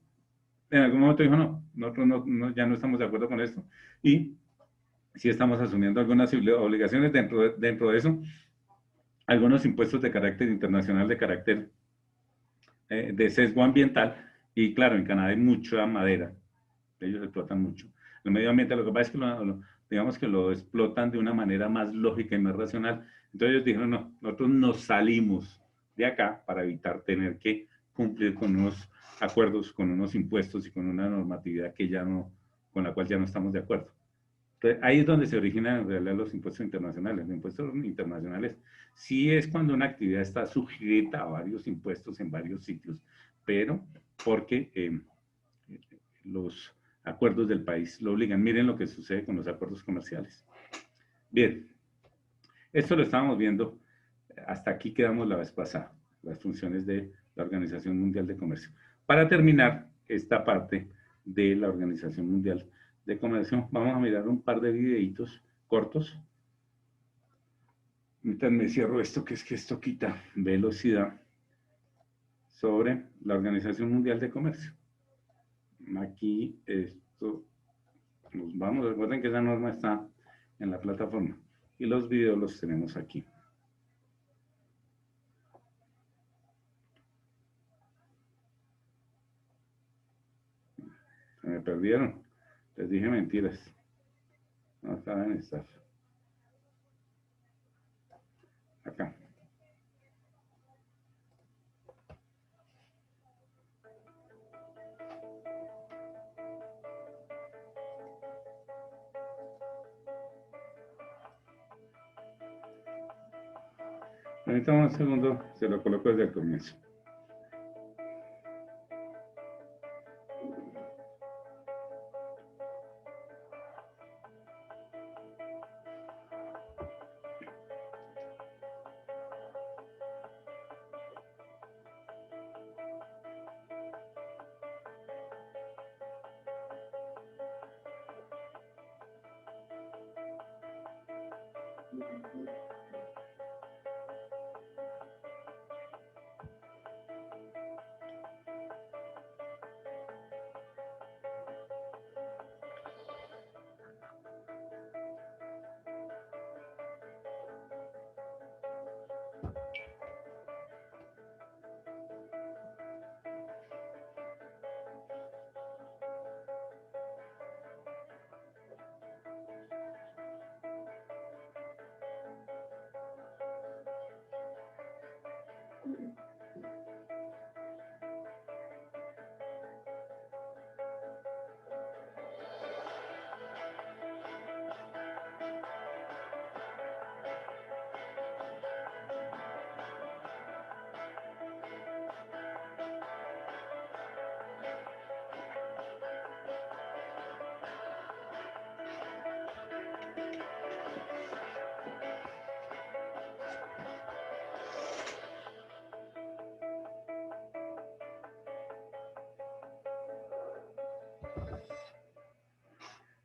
En algún momento dijo, no, nosotros ya no estamos de acuerdo con esto. Y sí estamos asumiendo algunas obligaciones dentro de eso, algunos impuestos de carácter internacional, de carácter de sesgo ambiental. Y claro, en Canadá hay mucha madera. Ellos explotan mucho. El medio ambiente, lo que pasa es que digamos que lo explotan de una manera más lógica y más racional. Entonces ellos dijeron, no, nosotros nos salimos de acá para evitar tener que cumplir con unos acuerdos, con unos impuestos y con una normatividad con la cual ya no estamos de acuerdo. Entonces, ahí es donde se originan en realidad los impuestos internacionales. Los impuestos internacionales sí es cuando una actividad está sujeta a varios impuestos en varios sitios, pero porque los acuerdos del país lo obligan. Miren lo que sucede con los acuerdos comerciales. Bien, esto lo estábamos viendo, hasta aquí quedamos la vez pasada, las funciones de la Organización Mundial de Comercio. Para terminar esta parte de la Organización Mundial de Comercio, vamos a mirar un par de videitos cortos. Mientras me cierro esto, que es que esto quita velocidad, sobre la Organización Mundial de Comercio. Aquí esto, nos vamos, recuerden que esa norma está en la plataforma y los videos los tenemos aquí. Se me perdieron, les dije mentiras, no saben estar acá. Permítame un segundo, se lo coloco desde el comienzo.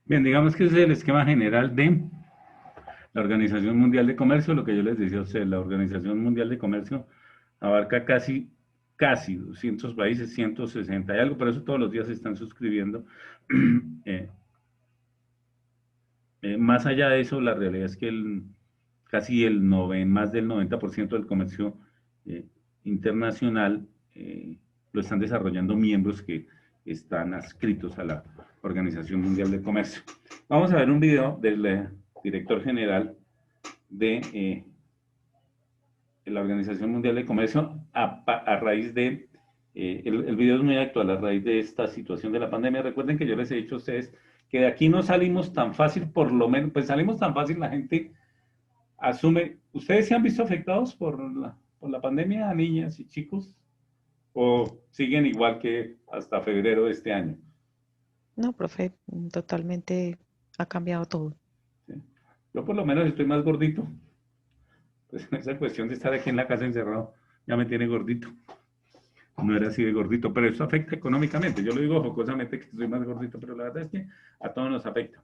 Bien, digamos que ese es el esquema general de la Organización Mundial de Comercio. Lo que yo les decía a ustedes, la Organización Mundial de Comercio abarca casi 200 países, 160 y algo, por eso todos los días se están suscribiendo. Más allá de eso, la realidad es que más del 90% del comercio internacional lo están desarrollando miembros que están adscritos a la Organización Mundial de Comercio. Vamos a ver un video del director general de la Organización Mundial de Comercio a raíz de, el video es muy actual, a raíz de esta situación de la pandemia. Recuerden que yo les he dicho a ustedes que de aquí no salimos tan fácil, por lo menos, pues salimos tan fácil, la gente asume. ¿Ustedes se han visto afectados por la pandemia, niñas y chicos? ¿O siguen igual que hasta febrero de este año? No, profe, totalmente ha cambiado todo. ¿Sí? Yo por lo menos estoy más gordito. Pues esa cuestión de estar aquí en la casa encerrado ya me tiene gordito. No era así de gordito, pero eso afecta económicamente. Yo lo digo jocosamente que estoy más gordito, pero la verdad es que a todos nos afecta.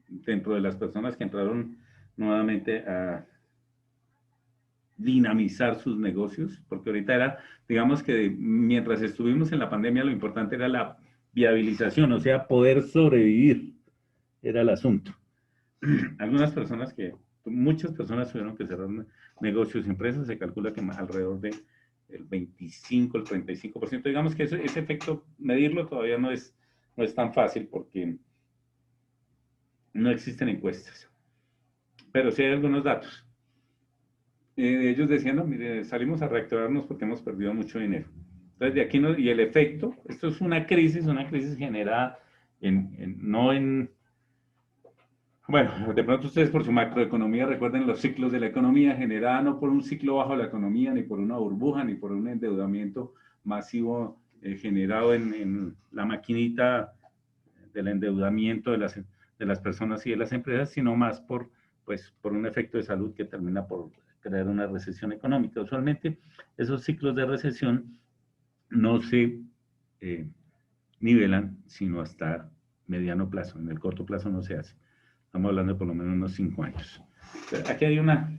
Dentro de las personas que entraron nuevamente a dinamizar sus negocios, porque ahorita era, digamos que mientras estuvimos en la pandemia, lo importante era la viabilización, o sea, poder sobrevivir, era el asunto. Muchas personas tuvieron que cerrar negocios y empresas, se calcula que alrededor de el 25, el 35%, digamos que ese efecto, medirlo todavía no es tan fácil porque no existen encuestas, pero sí hay algunos datos. Ellos decían, no, mire, salimos a reactivarnos porque hemos perdido mucho dinero. Entonces, de aquí y el efecto, esto es una crisis generada bueno, de pronto ustedes por su macroeconomía recuerden los ciclos de la economía generada no por un ciclo bajo la economía, ni por una burbuja, ni por un endeudamiento masivo generado en la maquinita del endeudamiento de las personas y de las empresas, sino más por un efecto de salud que termina por crear una recesión económica. Usualmente esos ciclos de recesión no se nivelan sino hasta mediano plazo. En el corto plazo no se hace. Estamos hablando de por lo menos unos 5 años. Pero aquí hay unas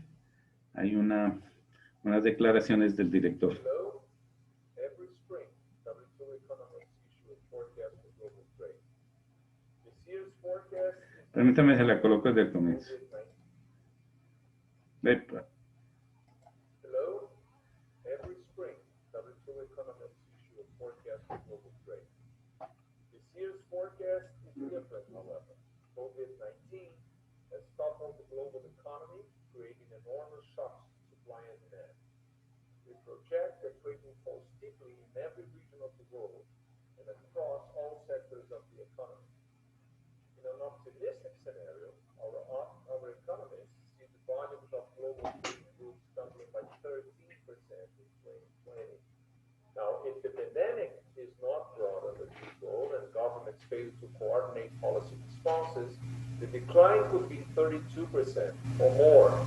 declaraciones del director. Permítame, se la coloco desde el comienzo. Hello, every spring, W2 economists issue a forecast for global trade. This year's forecast is different, however. COVID-19 has toppled the global economy, creating enormous shocks to supply and demand. We project that trade will fall steeply in every region of the world and across all sectors of the economy. In an optimistic scenario, our economists see the volumes of global trade coordinate policy responses, the decline could be 32% or more.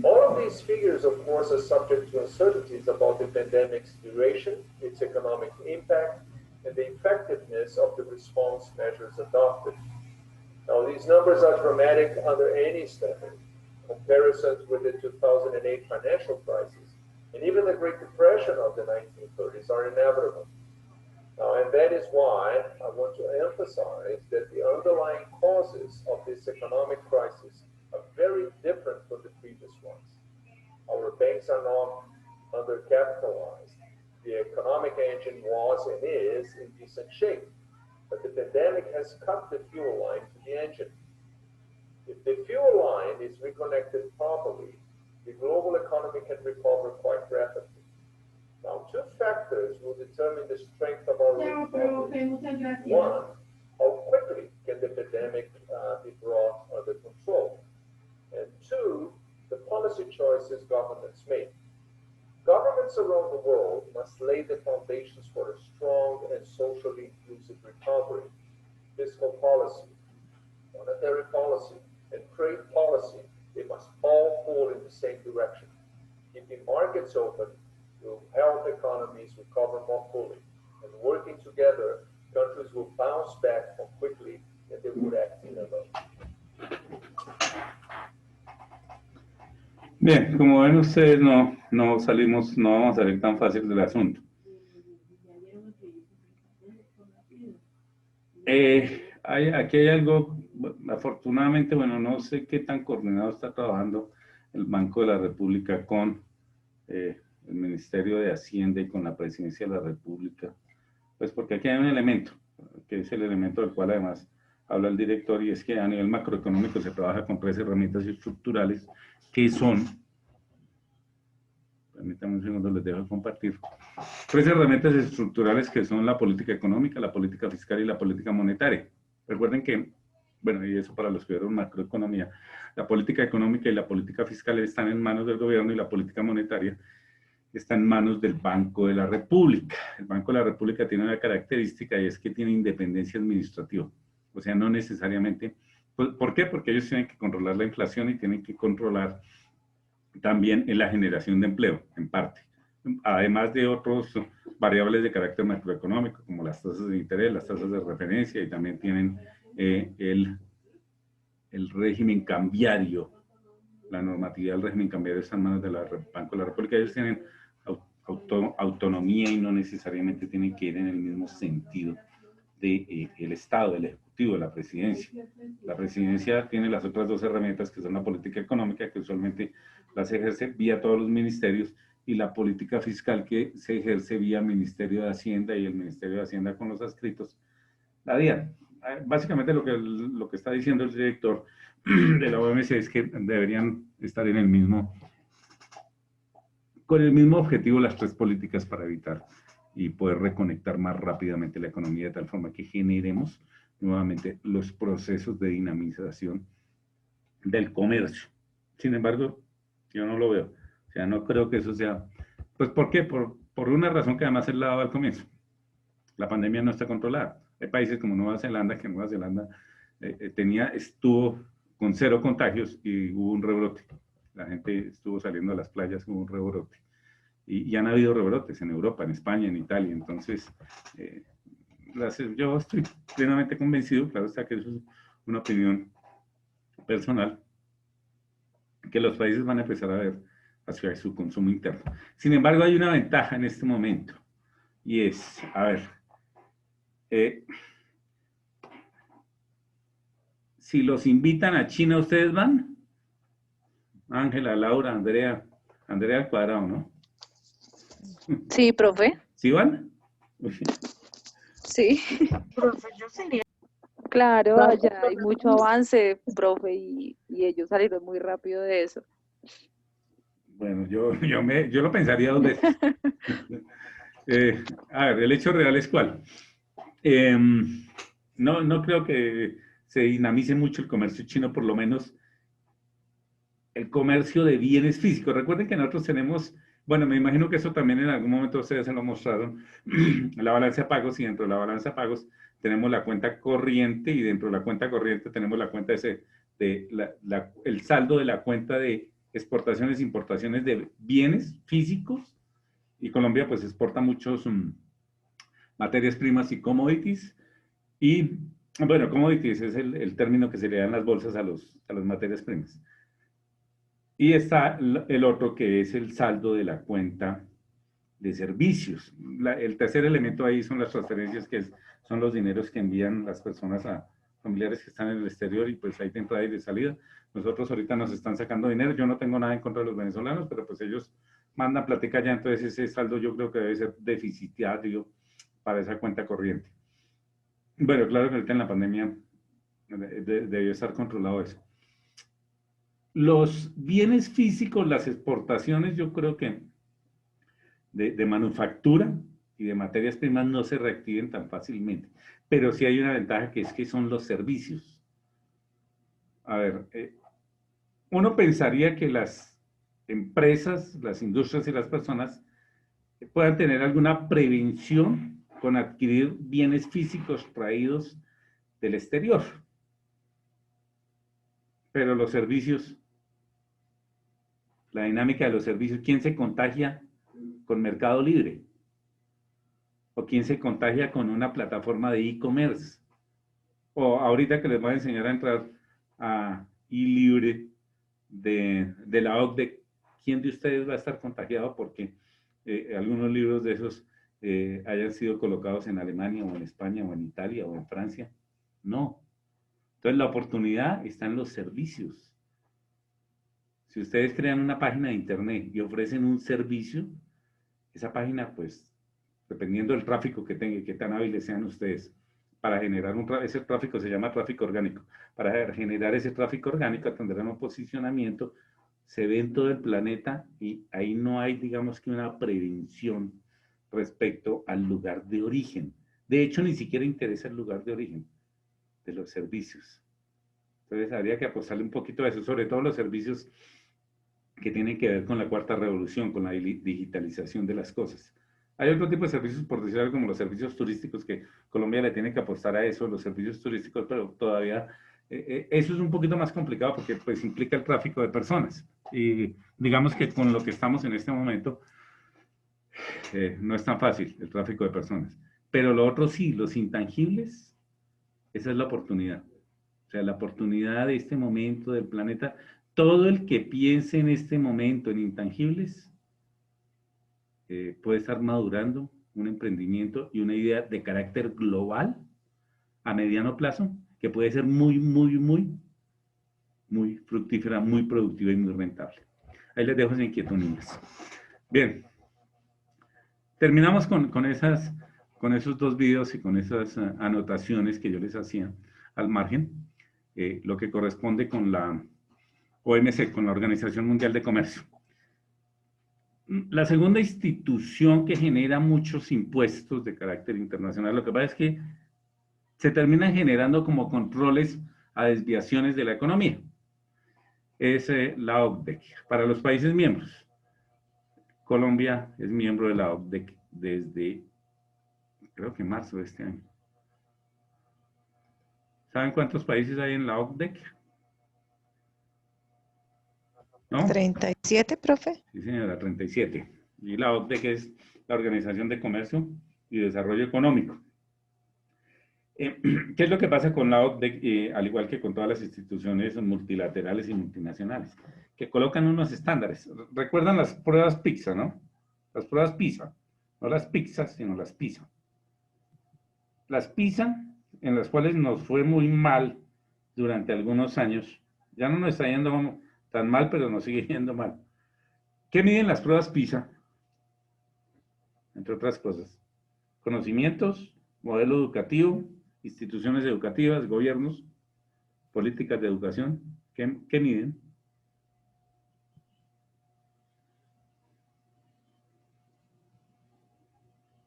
All of these figures, of course, are subject to uncertainties about the pandemic's duration, its economic impact, and the effectiveness of the response measures adopted. Now, these numbers are dramatic under any standard. Comparisons with the 2008 financial crisis and even the Great Depression of the 1930s are inevitable. Now, and that is why I want to emphasize that the underlying causes of this economic crisis are very different from the previous ones. Our banks are not undercapitalized. The economic engine was and is in decent shape, but the pandemic has cut the fuel line to the engine. If the fuel line is reconnected properly, the global economy can recover quite rapidly. Now, two factors will determine the strength of our recovery. One, how quickly can the pandemic be brought under control? And two, the policy choices governments make. Governments around the world must lay the foundations for a strong and socially inclusive recovery. Fiscal policy, monetary policy, and trade policy, they must all pull in the same direction. Keeping markets open will help economies recover more fully. And working together, countries will bounce back more quickly than they would acting alone. Bien, como ven ustedes, no vamos a salir tan fácil del asunto. Aquí hay algo, afortunadamente, bueno, no sé qué tan coordinado está trabajando el Banco de la República con el Ministerio de Hacienda y con la Presidencia de la República, pues porque aquí hay un elemento, que es el elemento del cual además habla el director, y es que a nivel macroeconómico se trabaja con 3 herramientas estructurales que son, permítanme un segundo, les dejo compartir, 3 herramientas estructurales que son la política económica, la política fiscal y la política monetaria. Recuerden que, bueno, y eso para los que vieron macroeconomía, la política económica y la política fiscal están en manos del gobierno y la política monetaria está en manos del Banco de la República. El Banco de la República tiene una característica y es que tiene independencia administrativa. O sea, no necesariamente. ¿Por qué? Porque ellos tienen que controlar la inflación y tienen que controlar también en la generación de empleo, en parte. Además de otros variables de carácter macroeconómico, como las tasas de interés, las tasas de referencia, y también tienen el régimen cambiario. La normatividad del régimen cambiario está en manos del Banco de la República. Ellos tienen autonomía y no necesariamente tienen que ir en el mismo sentido del Estado, del Ejecutivo, de la Presidencia. La Presidencia tiene las otras 2 herramientas, que son la política económica, que usualmente las ejerce vía todos los ministerios, y la política fiscal, que se ejerce vía Ministerio de Hacienda, y el Ministerio de Hacienda con los adscritos la DIAN. Básicamente lo que está diciendo el director de la OMC es que deberían estar con el mismo objetivo las 3 políticas para evitar y poder reconectar más rápidamente la economía, de tal forma que generemos nuevamente los procesos de dinamización del comercio. Sin embargo, yo no lo veo. O sea, no creo que eso sea... Pues, ¿por qué? Por una razón que además él daba al comienzo. La pandemia no está controlada. Hay países como Nueva Zelanda, que Nueva Zelanda estuvo con 0 contagios y hubo un rebrote. La gente estuvo saliendo a las playas con un rebrote. Y han habido rebrotes en Europa, en España, en Italia. Entonces, yo estoy plenamente convencido, claro está que eso es una opinión personal, que los países van a empezar a ver hacia su consumo interno. Sin embargo, hay una ventaja en este momento, y es, a ver, si los invitan a China, ¿ustedes van? Ángela, Laura, Andrea al cuadrado, ¿no? Sí, profe. ¿Sí van? Sí. Profe, yo sería. Claro, allá hay mucho avance, profe, y ellos salieron muy rápido de eso. Bueno, yo lo pensaría 2 veces. A ver, el hecho real es cuál. No creo que se dinamice mucho el comercio chino, por lo menos el comercio de bienes físicos. Recuerden que nosotros tenemos, bueno, me imagino que eso también en algún momento ustedes se lo mostraron, la balanza de pagos, y dentro de la balanza de pagos tenemos la cuenta corriente y dentro de la cuenta corriente tenemos la cuenta el saldo de la cuenta de exportaciones e importaciones de bienes físicos, y Colombia pues exporta muchos materias primas y commodities, y bueno, commodities es el término que se le da en las bolsas a las materias primas. Y está el otro que es el saldo de la cuenta de servicios. El tercer elemento ahí son las transferencias, son los dineros que envían las personas a familiares que están en el exterior, y pues hay de entrada y de salida. Nosotros ahorita nos están sacando dinero, yo no tengo nada en contra de los venezolanos, pero pues ellos mandan plática ya, entonces ese saldo yo creo que debe ser deficitario para esa cuenta corriente. Bueno, claro que ahorita en la pandemia debió estar controlado eso. Los bienes físicos, las exportaciones, yo creo que de manufactura y de materias primas no se reactiven tan fácilmente, pero sí hay una ventaja, que es que son los servicios. A ver, uno pensaría que las empresas, las industrias y las personas puedan tener alguna prevención con adquirir bienes físicos traídos del exterior, pero los servicios, la dinámica de los servicios, ¿quién se contagia con Mercado Libre? ¿O quién se contagia con una plataforma de e-commerce? O ahorita que les voy a enseñar a entrar a eLibre de la OCDE, ¿quién de ustedes va a estar contagiado porque algunos libros de esos hayan sido colocados en Alemania o en España o en Italia o en Francia? No. Entonces la oportunidad está en los servicios. Si ustedes crean una página de internet y ofrecen un servicio, esa página, pues, dependiendo del tráfico que tenga y qué tan hábiles sean ustedes, para generar ese tráfico se llama tráfico orgánico. Para generar ese tráfico orgánico tendrán un posicionamiento, se ve en todo el planeta, y ahí no hay, digamos que, una prevención respecto al lugar de origen. De hecho, ni siquiera interesa el lugar de origen de los servicios. Entonces, habría que apostarle un poquito a eso, sobre todo los servicios que tienen que ver con la cuarta revolución, con la digitalización de las cosas. Hay otro tipo de servicios, por decir algo, como los servicios turísticos, que Colombia le tiene que apostar a eso, los servicios turísticos, pero todavía eso es un poquito más complicado porque pues implica el tráfico de personas. Y digamos que con lo que estamos en este momento, no es tan fácil el tráfico de personas. Pero lo otro sí, los intangibles, esa es la oportunidad. O sea, la oportunidad de este momento del planeta. Todo el que piense en este momento en intangibles puede estar madurando un emprendimiento y una idea de carácter global a mediano plazo que puede ser muy, muy, muy, muy fructífera, muy productiva y muy rentable. Ahí les dejo esa inquietud, niñas. Bien, terminamos con esos dos videos y con esas anotaciones que yo les hacía al margen, lo que corresponde con la OMC, con la Organización Mundial de Comercio. La segunda institución que genera muchos impuestos de carácter internacional, lo que pasa es que se terminan generando como controles a desviaciones de la economía, es la OCDE, para los países miembros. Colombia es miembro de la OCDE desde, creo que marzo de este año. ¿Saben cuántos países hay en la OCDE? ¿No? 37, profe. Sí, señora, 37. Y la OCDE, que es la Organización de Comercio y Desarrollo Económico. ¿Qué es lo que pasa con la OCDE, al igual que con todas las instituciones multilaterales y multinacionales? Que colocan unos estándares. Recuerdan las pruebas PISA, ¿no? Las pruebas PISA. No las pizzas, sino las PISA. Las PISA, en las cuales nos fue muy mal durante algunos años, ya no nos está yendo tan mal, pero nos sigue yendo mal. ¿Qué miden las pruebas PISA? Entre otras cosas. Conocimientos, modelo educativo, instituciones educativas, gobiernos, políticas de educación. ¿Qué miden?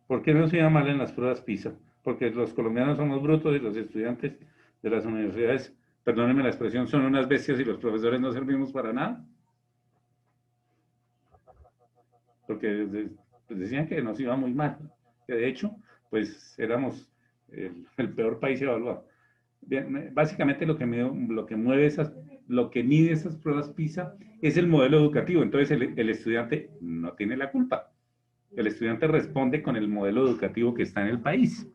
¿Por qué nos iba mal en las pruebas PISA? Porque los colombianos somos brutos y los estudiantes de las universidades, perdónenme la expresión, son unas bestias y los profesores no servimos para nada. Porque decían que nos iba muy mal, que de hecho, pues éramos el peor país evaluado. Bien, básicamente lo que mueve lo que mide esas pruebas PISA es el modelo educativo. Entonces el estudiante no tiene la culpa. El estudiante responde con el modelo educativo que está en el país.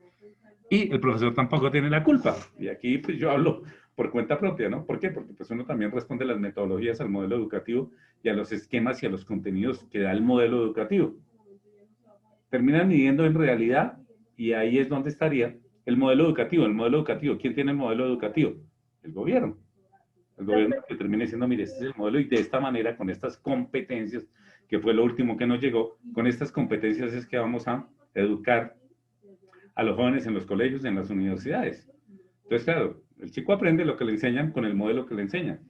Y el profesor tampoco tiene la culpa. Y aquí pues yo hablo por cuenta propia, ¿no? ¿Por qué? Porque pues uno también responde a las metodologías, al modelo educativo y a los esquemas y a los contenidos que da el modelo educativo. Terminan midiendo en realidad, y ahí es donde estaría el modelo educativo. El modelo educativo, ¿quién tiene el modelo educativo? El gobierno. El gobierno que termina diciendo, mire, este es el modelo y de esta manera, con estas competencias, que fue lo último que nos llegó, con estas competencias es que vamos a educar a los jóvenes en los colegios, en las universidades. Entonces, claro, el chico aprende lo que le enseñan con el modelo que le enseñan.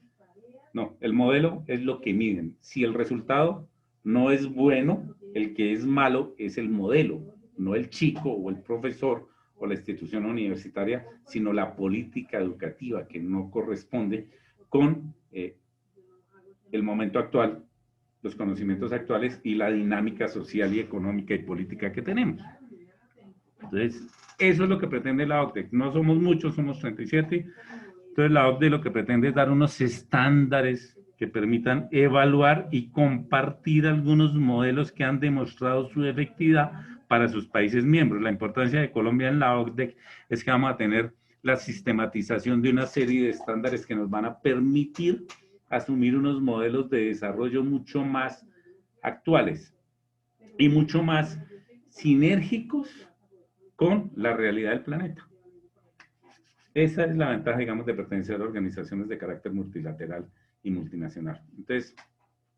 No, el modelo es lo que miden. Si el resultado no es bueno, el que es malo es el modelo, no el chico o el profesor o la institución universitaria, sino la política educativa que no corresponde con el momento actual, los conocimientos actuales y la dinámica social y económica y política que tenemos. Entonces, eso es lo que pretende la OCDE. No somos muchos, somos 37. Entonces, la OCDE lo que pretende es dar unos estándares que permitan evaluar y compartir algunos modelos que han demostrado su efectividad para sus países miembros. La importancia de Colombia en la OCDE es que vamos a tener la sistematización de una serie de estándares que nos van a permitir asumir unos modelos de desarrollo mucho más actuales y mucho más sinérgicos con la realidad del planeta. Esa es la ventaja, digamos, de pertenecer a organizaciones de carácter multilateral y multinacional. Entonces,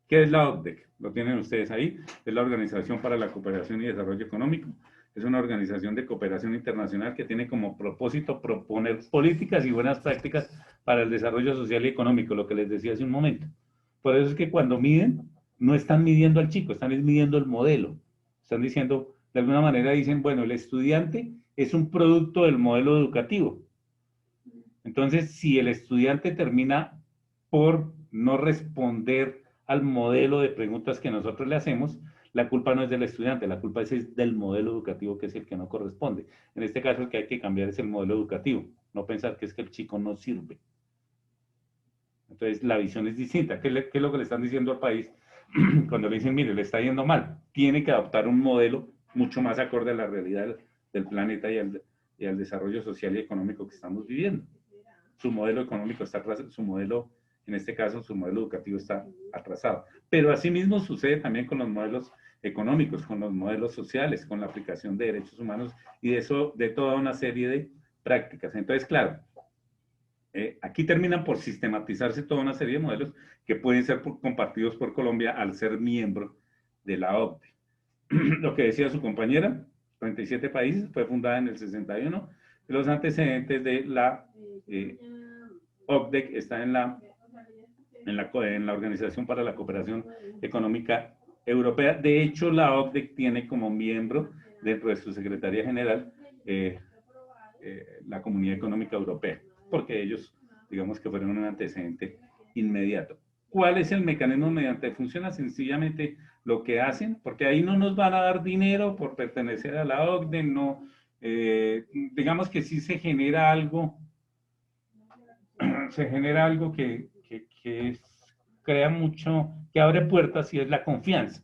¿qué es la OCDE? Lo tienen ustedes ahí. Es la Organización para la Cooperación y Desarrollo Económico. Es una organización de cooperación internacional que tiene como propósito proponer políticas y buenas prácticas para el desarrollo social y económico, lo que les decía hace un momento. Por eso es que cuando miden, no están midiendo al chico, están midiendo el modelo. Están diciendo, de alguna manera dicen, bueno, el estudiante es un producto del modelo educativo. Entonces, si el estudiante termina por no responder al modelo de preguntas que nosotros le hacemos, la culpa no es del estudiante, la culpa es del modelo educativo que es el que no corresponde. En este caso, el que hay que cambiar es el modelo educativo, no pensar que es que el chico no sirve. Entonces, la visión es distinta. ¿Qué es lo que le están diciendo al país? Cuando le dicen, mire, le está yendo mal, tiene que adoptar un modelo mucho más acorde a la realidad del planeta y al desarrollo social y económico que estamos viviendo. Su modelo económico está atrasado, su modelo, en este caso, su modelo educativo está atrasado. Pero asimismo sucede también con los modelos económicos, con los modelos sociales, con la aplicación de derechos humanos y de toda una serie de prácticas. Entonces, claro, aquí terminan por sistematizarse toda una serie de modelos que pueden ser compartidos por Colombia al ser miembro de la OCDE. Lo que decía su compañera, 37 países, fue fundada en el 61. Los antecedentes de la OCDE están en la Organización para la Cooperación Económica Europea. De hecho, la OCDE tiene como miembro dentro de su Secretaría General la Comunidad Económica Europea, porque ellos, digamos que fueron un antecedente inmediato. ¿Cuál es el mecanismo mediante? Funciona sencillamente lo que hacen, porque ahí no nos van a dar dinero por pertenecer a la OCDE, no, digamos que sí se genera algo que crea mucho, que abre puertas y es la confianza.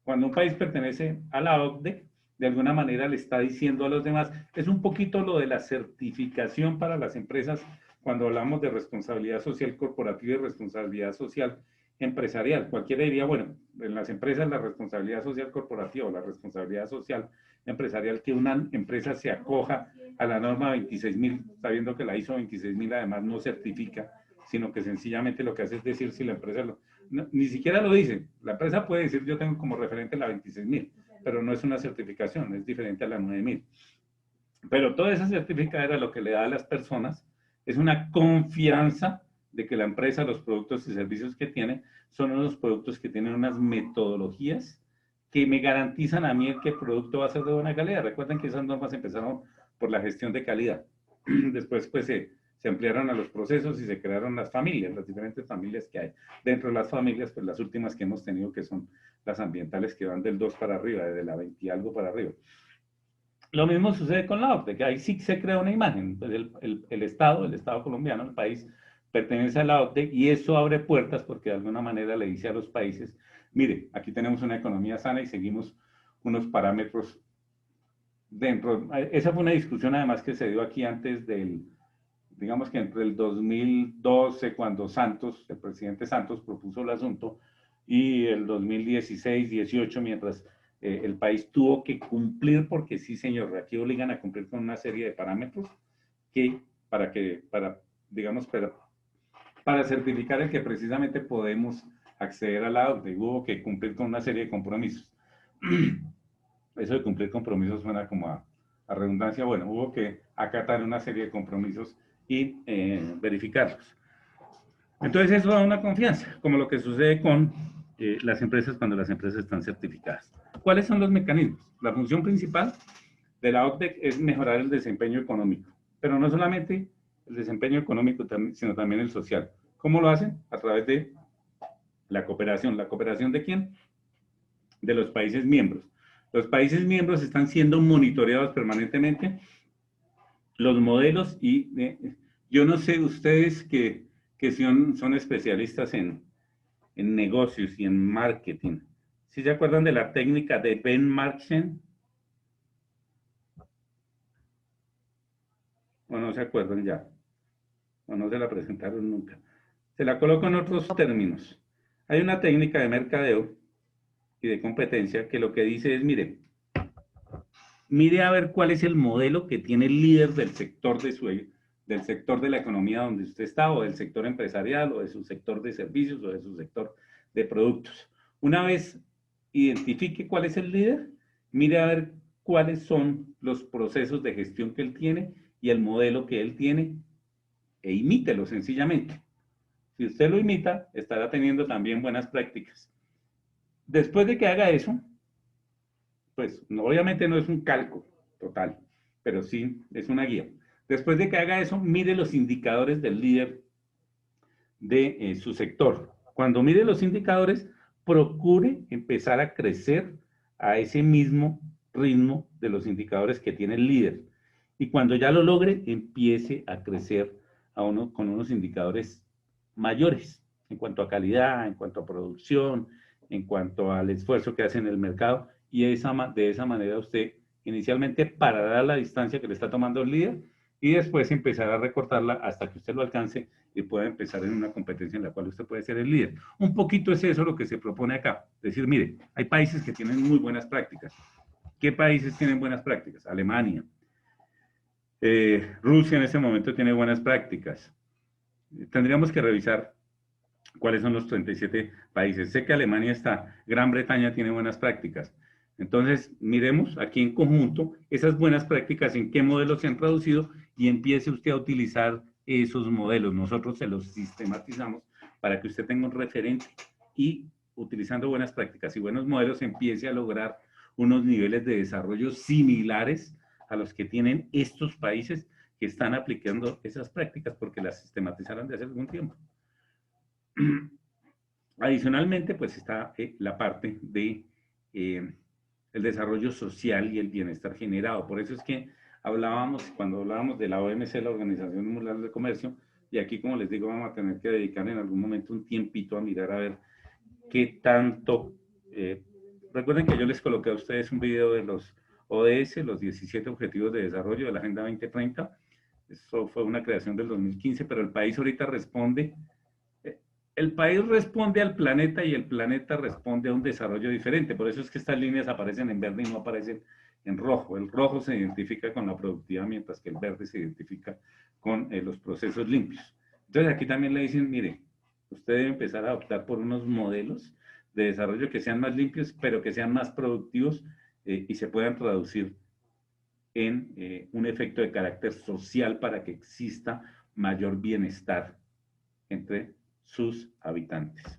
Cuando un país pertenece a la OCDE, de alguna manera le está diciendo a los demás, es un poquito lo de la certificación para las empresas cuando hablamos de responsabilidad social corporativa y responsabilidad social empresarial. Cualquiera diría, bueno, en las empresas la responsabilidad social corporativa o la responsabilidad social empresarial, que una empresa se acoja a la norma 26.000, sabiendo que la ISO 26.000 además no certifica, sino que sencillamente lo que hace es decir si la empresa ni siquiera lo dice. La empresa puede decir yo tengo como referente la 26.000, pero no es una certificación, es diferente a la 9.000. Pero toda esa certificadera lo que le da a las personas es una confianza de que la empresa, los productos y servicios que tiene, son unos productos que tienen unas metodologías que me garantizan a mí que el producto va a ser de buena calidad. Recuerden que esas normas empezaron por la gestión de calidad. Después, pues, se ampliaron a los procesos y se crearon las familias, las diferentes familias que hay. Dentro de las familias, pues las últimas que hemos tenido, que son las ambientales, que van del 2 para arriba, de la 20 y algo para arriba. Lo mismo sucede con la OCDE, que ahí sí se crea una imagen. Pues el Estado colombiano, el país, pertenece a la OCDE y eso abre puertas porque de alguna manera le dice a los países, mire, aquí tenemos una economía sana y seguimos unos parámetros dentro. Esa fue una discusión además que se dio aquí antes digamos que entre el 2012, cuando Santos, el presidente Santos propuso el asunto, y el 2016-18, mientras el país tuvo que cumplir, porque sí, señor, aquí obligan a cumplir con una serie de parámetros digamos, para certificar el que precisamente podemos acceder a la OCDE, hubo que cumplir con una serie de compromisos. Eso de cumplir compromisos suena como a redundancia. Bueno, hubo que acatar una serie de compromisos y verificarlos. Entonces eso da una confianza, como lo que sucede con las empresas cuando las empresas están certificadas. ¿Cuáles son los mecanismos? La función principal de la OCDE es mejorar el desempeño económico, pero no solamente el desempeño económico, sino también el social. ¿Cómo lo hacen? A través de la cooperación. ¿La cooperación de quién? De los países miembros. Los países miembros están siendo monitoreados permanentemente, los modelos, y yo no sé ustedes que son especialistas en negocios y en marketing. ¿Sí se acuerdan de la técnica de benchmarking? ¿O no se acuerdan ya? ¿O no se la presentaron nunca? Se la coloco en otros términos. Hay una técnica de mercadeo y de competencia que lo que dice es, mire a ver cuál es el modelo que tiene el líder del sector del sector de la economía donde usted está, o del sector empresarial, o de su sector de servicios, o de su sector de productos. Una vez identifique cuál es el líder, mire a ver cuáles son los procesos de gestión que él tiene y el modelo que él tiene, e imítelo sencillamente. Si usted lo imita, estará teniendo también buenas prácticas. Después de que haga eso, pues obviamente no es un calco total, pero sí es una guía. Después de que haga eso, mire los indicadores del líder de su sector. Cuando mire los indicadores, procure empezar a crecer a ese mismo ritmo de los indicadores que tiene el líder. Y cuando ya lo logre, empiece a crecer con unos indicadores mayores en cuanto a calidad, en cuanto a producción, en cuanto al esfuerzo que hace en el mercado. Y de esa manera usted inicialmente parará la distancia que le está tomando el líder y después empezará a recortarla hasta que usted lo alcance y pueda empezar en una competencia en la cual usted puede ser el líder. Un poquito es eso lo que se propone acá. Decir, mire, hay países que tienen muy buenas prácticas. ¿Qué países tienen buenas prácticas? Alemania. Rusia en este momento tiene buenas prácticas. Tendríamos que revisar cuáles son los 37 países. Sé que Alemania está, Gran Bretaña tiene buenas prácticas. Entonces, miremos aquí en conjunto esas buenas prácticas, en qué modelos se han traducido y empiece usted a utilizar esos modelos. Nosotros se los sistematizamos para que usted tenga un referente y utilizando buenas prácticas y buenos modelos empiece a lograr unos niveles de desarrollo similares a los que tienen estos países que están aplicando esas prácticas porque las sistematizaron de hace algún tiempo. Adicionalmente, pues está la parte de el desarrollo social y el bienestar generado. Por eso es que cuando hablábamos de la OMC, la Organización Mundial del Comercio, y aquí, como les digo, vamos a tener que dedicar en algún momento un tiempito a mirar a ver qué tanto... recuerden que yo les coloqué a ustedes un video de los ODS, los 17 Objetivos de Desarrollo de la Agenda 2030. Eso fue una creación del 2015, pero el país ahorita responde... El país responde al planeta y el planeta responde a un desarrollo diferente. Por eso es que estas líneas aparecen en verde y no aparecen en rojo. El rojo se identifica con la productividad, mientras que el verde se identifica con los procesos limpios. Entonces aquí también le dicen, mire, usted debe empezar a optar por unos modelos de desarrollo que sean más limpios, pero que sean más productivos y se puedan traducir en un efecto de carácter social para que exista mayor bienestar entre sus habitantes.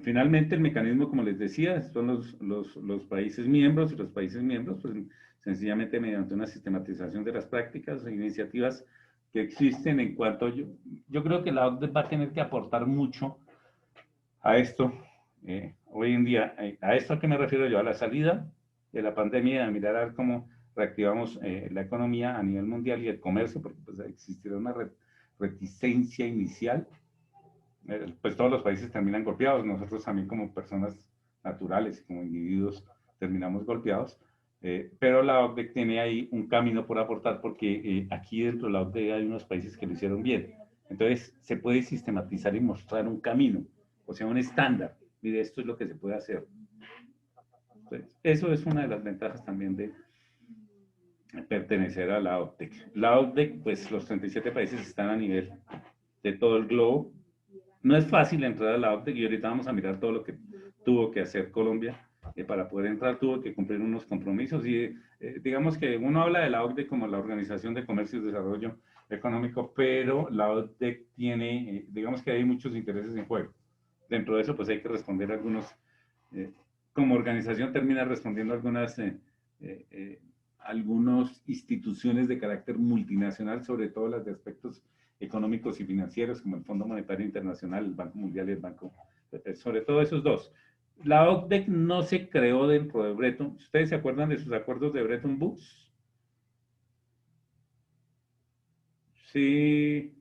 Finalmente, el mecanismo, como les decía, son los países miembros, y los países miembros, pues sencillamente mediante una sistematización de las prácticas e iniciativas que existen en cuanto yo creo que la OCDE va a tener que aportar mucho a esto, hoy en día, a esto a qué me refiero yo, a la salida de la pandemia, de mirar a ver cómo reactivamos la economía a nivel mundial y el comercio, porque pues, existirá una reticencia inicial. Pues todos los países terminan golpeados, nosotros también como personas naturales y como individuos terminamos golpeados, pero la OCDE tiene ahí un camino por aportar porque aquí dentro de la OCDE hay unos países que lo hicieron bien. Entonces se puede sistematizar y mostrar un camino, o sea, un estándar. Mire, esto es lo que se puede hacer. Entonces, eso es una de las ventajas también de pertenecer a la OCDE. La OCDE, pues los 37 países están a nivel de todo el globo. No es fácil entrar a la OCDE y ahorita vamos a mirar todo lo que tuvo que hacer Colombia para poder entrar, tuvo que cumplir unos compromisos y digamos que uno habla de la OCDE como la Organización de Comercio y Desarrollo Económico, pero la OCDE tiene, digamos que hay muchos intereses en juego. Dentro de eso pues hay que responder algunos, como organización termina respondiendo algunas instituciones de carácter multinacional, sobre todo las de aspectos económicos y financieros, como el Fondo Monetario Internacional, el Banco Mundial y el Banco, sobre todo esos dos. La OCDE no se creó dentro de Bretton. ¿Ustedes se acuerdan de sus acuerdos de Bretton Woods? Sí,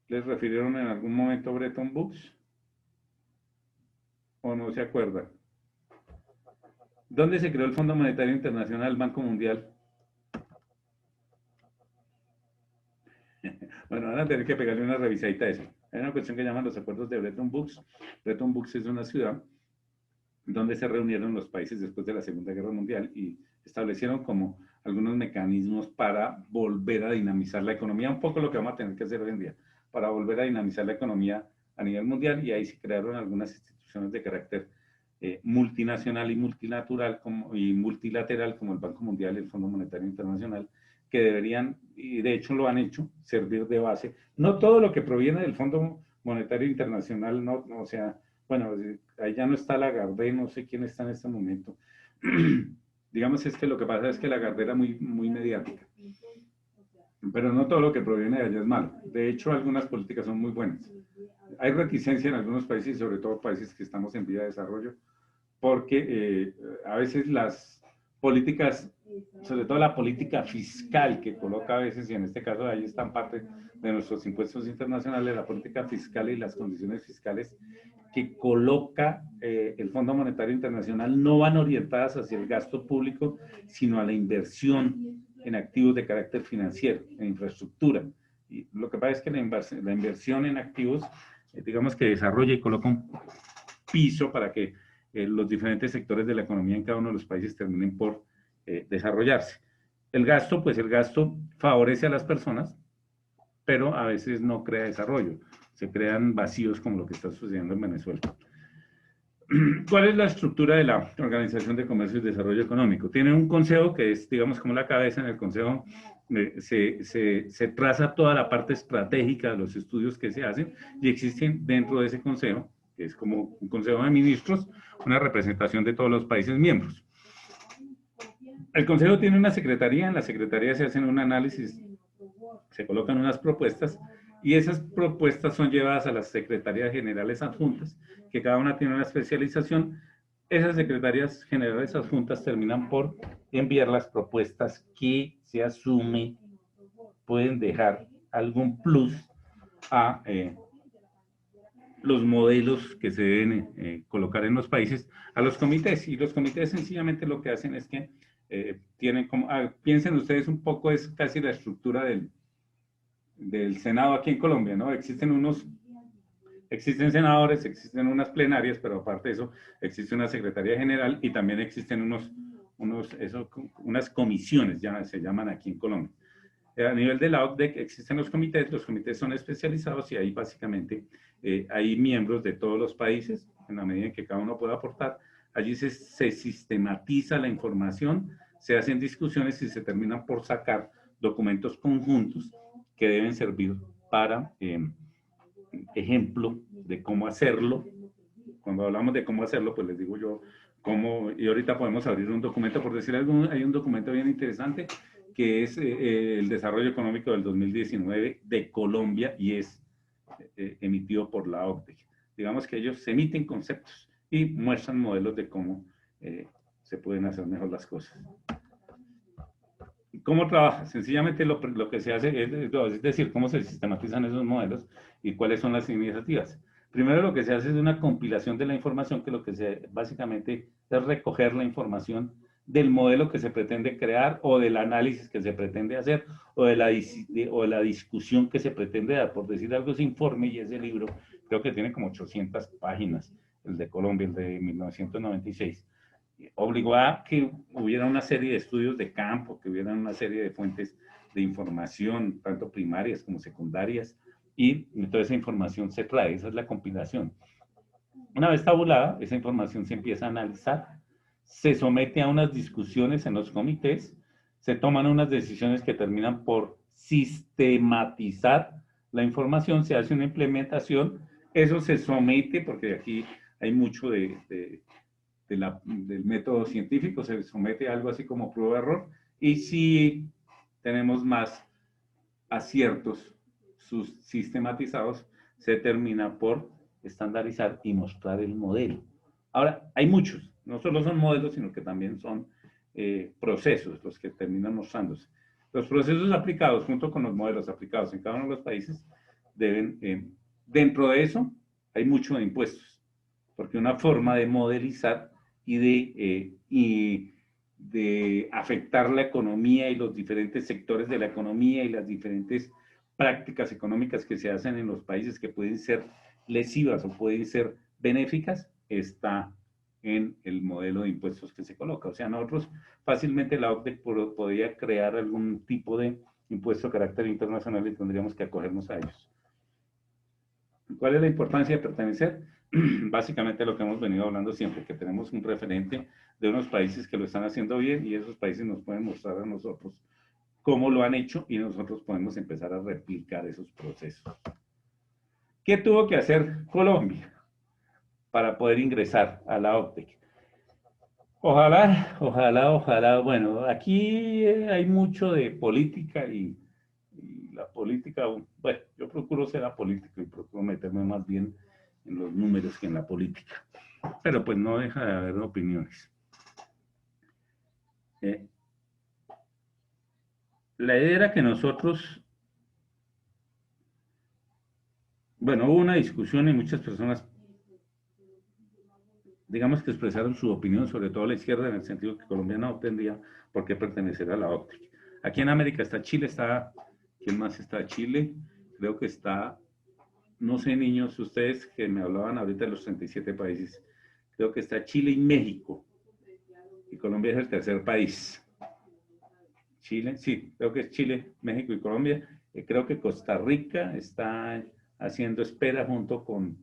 ¿les refirieron en algún momento a Bretton Woods? ¿O no se acuerdan? ¿Dónde se creó el Fondo Monetario Internacional, el Banco Mundial? Bueno, van a tener que pegarle una revisadita a eso. Hay una cuestión que llaman los acuerdos de Bretton Woods. Bretton Woods es una ciudad donde se reunieron los países después de la Segunda Guerra Mundial y establecieron como algunos mecanismos para volver a dinamizar la economía, un poco lo que vamos a tener que hacer hoy en día, para volver a dinamizar la economía a nivel mundial, y ahí se crearon algunas instituciones de carácter multinacional y multilateral como el Banco Mundial y el Fondo Monetario Internacional, que deberían, y de hecho lo han hecho, servir de base. No todo lo que proviene del Fondo Monetario Internacional, no, o sea, bueno, ahí ya no está Lagarde, no sé quién está en este momento. Digamos, es que lo que pasa es que Lagarde era muy, muy mediática. Pero no todo lo que proviene de allá es malo. De hecho, algunas políticas son muy buenas. Hay reticencia en algunos países, sobre todo países que estamos en vía de desarrollo, porque a veces las políticas, sobre todo la política fiscal que coloca a veces, y en este caso ahí están parte de nuestros impuestos internacionales, la política fiscal y las condiciones fiscales que coloca el Fondo Monetario Internacional no van orientadas hacia el gasto público, sino a la inversión en activos de carácter financiero, en infraestructura. Y lo que pasa es que la inversión en activos, digamos que desarrolla y coloca un piso para que los diferentes sectores de la economía en cada uno de los países terminen por desarrollarse. El gasto, pues el gasto favorece a las personas, pero a veces no crea desarrollo. Se crean vacíos como lo que está sucediendo en Venezuela. ¿Cuál es la estructura de la Organización de Comercio y Desarrollo Económico? Tiene un consejo que es, digamos, como la cabeza. En el consejo se traza toda la parte estratégica de los estudios que se hacen y existen dentro de ese consejo, que es como un consejo de ministros, una representación de todos los países miembros. El consejo tiene una secretaría, en la secretaría se hacen un análisis, se colocan unas propuestas y esas propuestas son llevadas a las secretarías generales adjuntas, que cada una tiene una especialización. Esas secretarías generales adjuntas terminan por enviar las propuestas que se asume pueden dejar algún plus a los modelos que se deben colocar en los países a los comités. Y los comités sencillamente lo que hacen es que tienen como, piensen ustedes un poco, es casi la estructura del Senado aquí en Colombia, ¿no? Existen senadores, existen unas plenarias, pero aparte de eso, existe una secretaría general y también existen unas comisiones, ya se llaman aquí en Colombia. A nivel de la OCDE existen los comités son especializados y ahí básicamente hay miembros de todos los países, en la medida en que cada uno pueda aportar. Allí se sistematiza la información, se hacen discusiones y se terminan por sacar documentos conjuntos que deben servir para ejemplo de cómo hacerlo. Cuando hablamos de cómo hacerlo, pues les digo yo cómo, y ahorita podemos abrir un documento, por decir algo, hay un documento bien interesante que es el desarrollo económico del 2019 de Colombia y es emitido por la OCDE. Digamos que ellos emiten conceptos y muestran modelos de cómo se pueden hacer mejor las cosas. ¿Cómo trabaja? Sencillamente lo que se hace es decir, cómo se sistematizan esos modelos y cuáles son las iniciativas. Primero lo que se hace es una compilación de la información, que lo que se básicamente es recoger la información del modelo que se pretende crear o del análisis que se pretende hacer o de la discusión que se pretende dar. Por decir algo, ese informe y ese libro creo que tiene como 800 páginas, el de Colombia, el de 1996. Obligó a que hubiera una serie de estudios de campo, que hubiera una serie de fuentes de información, tanto primarias como secundarias, y toda esa información se trae, esa es la compilación. Una vez tabulada, esa información se empieza a analizar, se somete a unas discusiones en los comités, se toman unas decisiones que terminan por sistematizar la información, se hace una implementación, eso se somete, porque aquí hay mucho del método científico, se somete a algo así como prueba-error, y si tenemos más aciertos sistematizados, se termina por estandarizar y mostrar el modelo. Ahora, hay muchos, no solo son modelos, sino que también son procesos los que terminan mostrándose. Los procesos aplicados junto con los modelos aplicados en cada uno de los países deben, dentro de eso, hay mucho de impuestos, porque una forma de modelizar y de afectar la economía y los diferentes sectores de la economía y las diferentes prácticas económicas que se hacen en los países que pueden ser lesivas o pueden ser benéficas, está en el modelo de impuestos que se coloca. O sea, nosotros fácilmente la OCDE podría crear algún tipo de impuesto de carácter internacional y tendríamos que acogernos a ellos. ¿Cuál es la importancia de pertenecer? Básicamente lo que hemos venido hablando siempre, que tenemos un referente de unos países que lo están haciendo bien y esos países nos pueden mostrar a nosotros cómo lo han hecho y nosotros podemos empezar a replicar esos procesos. ¿Qué tuvo que hacer Colombia para poder ingresar a la OCDE? Ojalá, bueno, aquí hay mucho de política y la política, bueno, yo procuro ser apolítico y procuro meterme más bien en los números que en la política, pero pues no deja de haber opiniones. La idea era que nosotros, bueno, hubo una discusión y muchas personas, digamos que expresaron su opinión, sobre todo la izquierda, en el sentido que Colombia no tendría por qué pertenecer a la OCDE. Aquí en América está Chile, está, ¿quién más está? Chile, creo que está, no sé, niños, ustedes que me hablaban ahorita de los 37 países, creo que está Chile y México, y Colombia es el tercer país. Chile, sí, creo que es Chile, México y Colombia. Creo que Costa Rica está haciendo espera junto con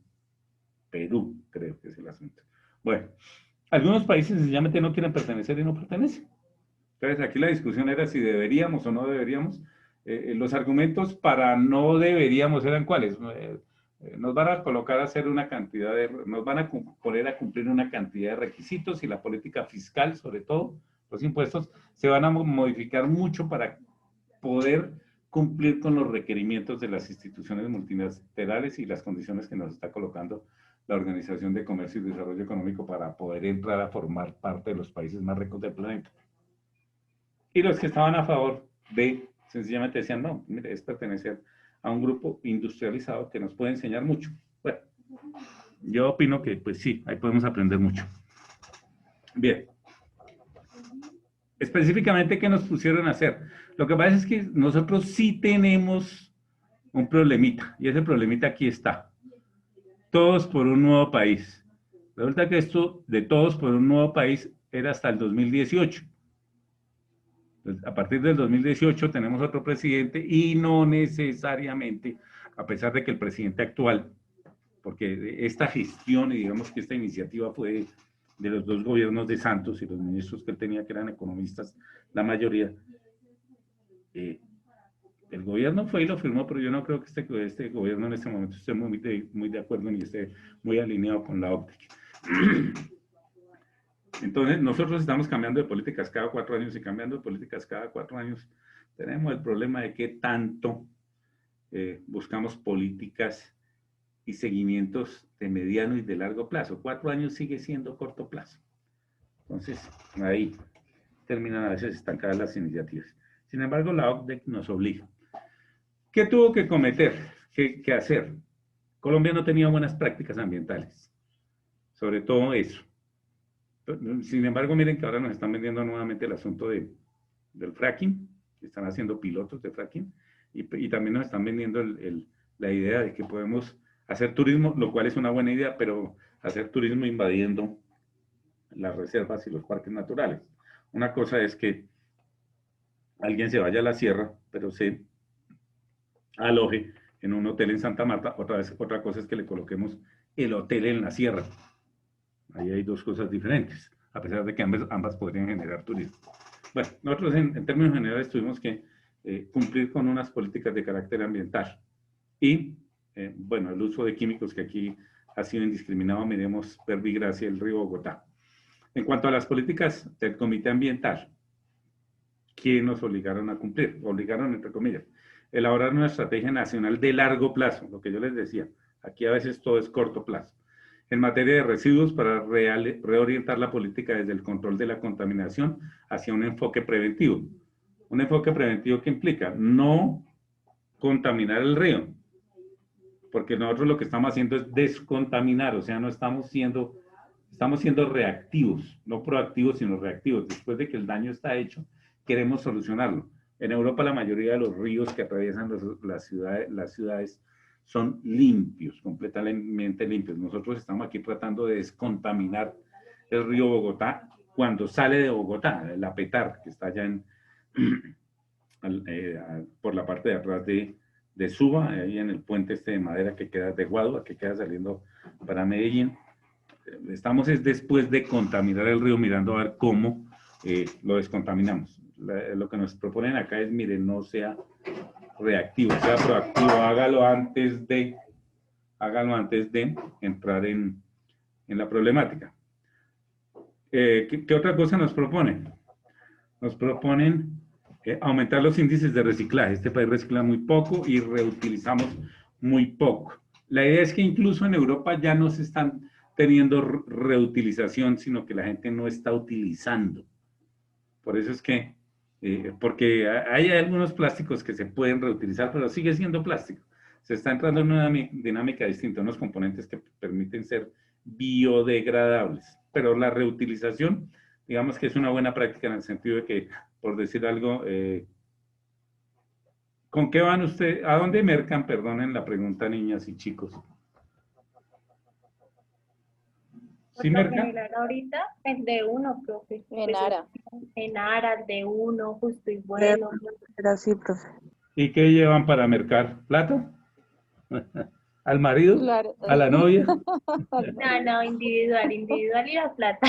Perú, creo que es el asunto. Bueno, algunos países sencillamente no quieren pertenecer y no pertenecen. Entonces, aquí la discusión era si deberíamos o no deberíamos. Los argumentos para no deberíamos eran cuáles. Nos van a colocar a hacer una cantidad de, nos van a poner a cumplir una cantidad de requisitos y la política fiscal, sobre todo, los impuestos, se van a modificar mucho para poder cumplir con los requerimientos de las instituciones multilaterales y las condiciones que nos está colocando la Organización de Comercio y Desarrollo Económico para poder entrar a formar parte de los países más ricos del planeta. Y los que estaban a favor de, sencillamente decían, no, mire, es pertenecer a un grupo industrializado que nos puede enseñar mucho. Bueno, yo opino que, pues sí, ahí podemos aprender mucho. Bien. Específicamente, ¿qué nos pusieron a hacer? Lo que pasa es que nosotros sí tenemos un problemita, y ese problemita aquí está. Todos por un nuevo país. Resulta que esto de todos por un nuevo país era hasta el 2018. Entonces, a partir del 2018 tenemos otro presidente y no necesariamente, a pesar de que el presidente actual, porque esta gestión y digamos que esta iniciativa fue de los dos gobiernos de Santos y los ministros que él tenía que eran economistas, la mayoría, el gobierno fue y lo firmó, pero yo no creo que este gobierno en este momento esté muy de acuerdo ni esté muy alineado con la OCDE. Entonces, nosotros estamos cambiando de políticas cada 4 años y cambiando de políticas cada 4 años. Tenemos el problema de que tanto buscamos políticas y seguimientos de mediano y de largo plazo. 4 años sigue siendo corto plazo. Entonces, ahí terminan a veces estancadas las iniciativas. Sin embargo, la OCDE nos obliga. ¿Qué tuvo que cometer? ¿Qué hacer? Colombia no tenía buenas prácticas ambientales, sobre todo eso. Sin embargo, miren que ahora nos están vendiendo nuevamente el asunto del fracking, están haciendo pilotos de fracking, y también nos están vendiendo la idea de que podemos hacer turismo, lo cual es una buena idea, pero hacer turismo invadiendo las reservas y los parques naturales. Una cosa es que alguien se vaya a la sierra, pero se aloje en un hotel en Santa Marta. Otra cosa es que le coloquemos el hotel en la sierra. Ahí hay dos cosas diferentes, a pesar de que ambas podrían generar turismo. Bueno, nosotros en términos generales tuvimos que cumplir con unas políticas de carácter ambiental. Y, bueno, el uso de químicos que aquí ha sido indiscriminado, miremos Verbigracia, el río Bogotá. En cuanto a las políticas del Comité Ambiental, ¿qué nos obligaron a cumplir? Obligaron, entre comillas, elaborar una estrategia nacional de largo plazo, lo que yo les decía. Aquí a veces todo es corto plazo. En materia de residuos, para reorientar la política desde el control de la contaminación hacia un enfoque preventivo. Un enfoque preventivo que implica no contaminar el río, porque nosotros lo que estamos haciendo es descontaminar, o sea, no estamos siendo reactivos, no proactivos, sino reactivos. Después de que el daño está hecho, queremos solucionarlo. En Europa la mayoría de los ríos que atraviesan las ciudades son limpios, completamente limpios. Nosotros estamos aquí tratando de descontaminar el río Bogotá cuando sale de Bogotá, el Apetar, que está allá por la parte de atrás de Suba, ahí en el puente este de madera que queda de Guadua, que queda saliendo para Medellín. Estamos después de contaminar el río, mirando a ver cómo lo descontaminamos. Lo que nos proponen acá es, miren, no sea reactivo, sea proactivo, hágalo antes de entrar en la problemática. ¿Qué otra cosa nos proponen? Nos proponen aumentar los índices de reciclaje. Este país recicla muy poco y reutilizamos muy poco. La idea es que incluso en Europa ya no se están teniendo reutilización, sino que la gente no está utilizando. Por eso es que, porque hay algunos plásticos que se pueden reutilizar, pero sigue siendo plástico. Se está entrando en una dinámica distinta, unos componentes que permiten ser biodegradables. Pero la reutilización, digamos que es una buena práctica en el sentido de que, por decir algo, ¿con qué van ustedes? ¿A dónde mercan? Perdonen la pregunta, niñas y chicos. ¿Sí Por lo mercan? general ahorita es de uno, profe. En Ara. En Ara, de uno, justo y bueno. Era así, profe. ¿Y qué llevan para mercar? ¿Plata? ¿Al marido? Claro. ¿A la novia? No, individual y la plata.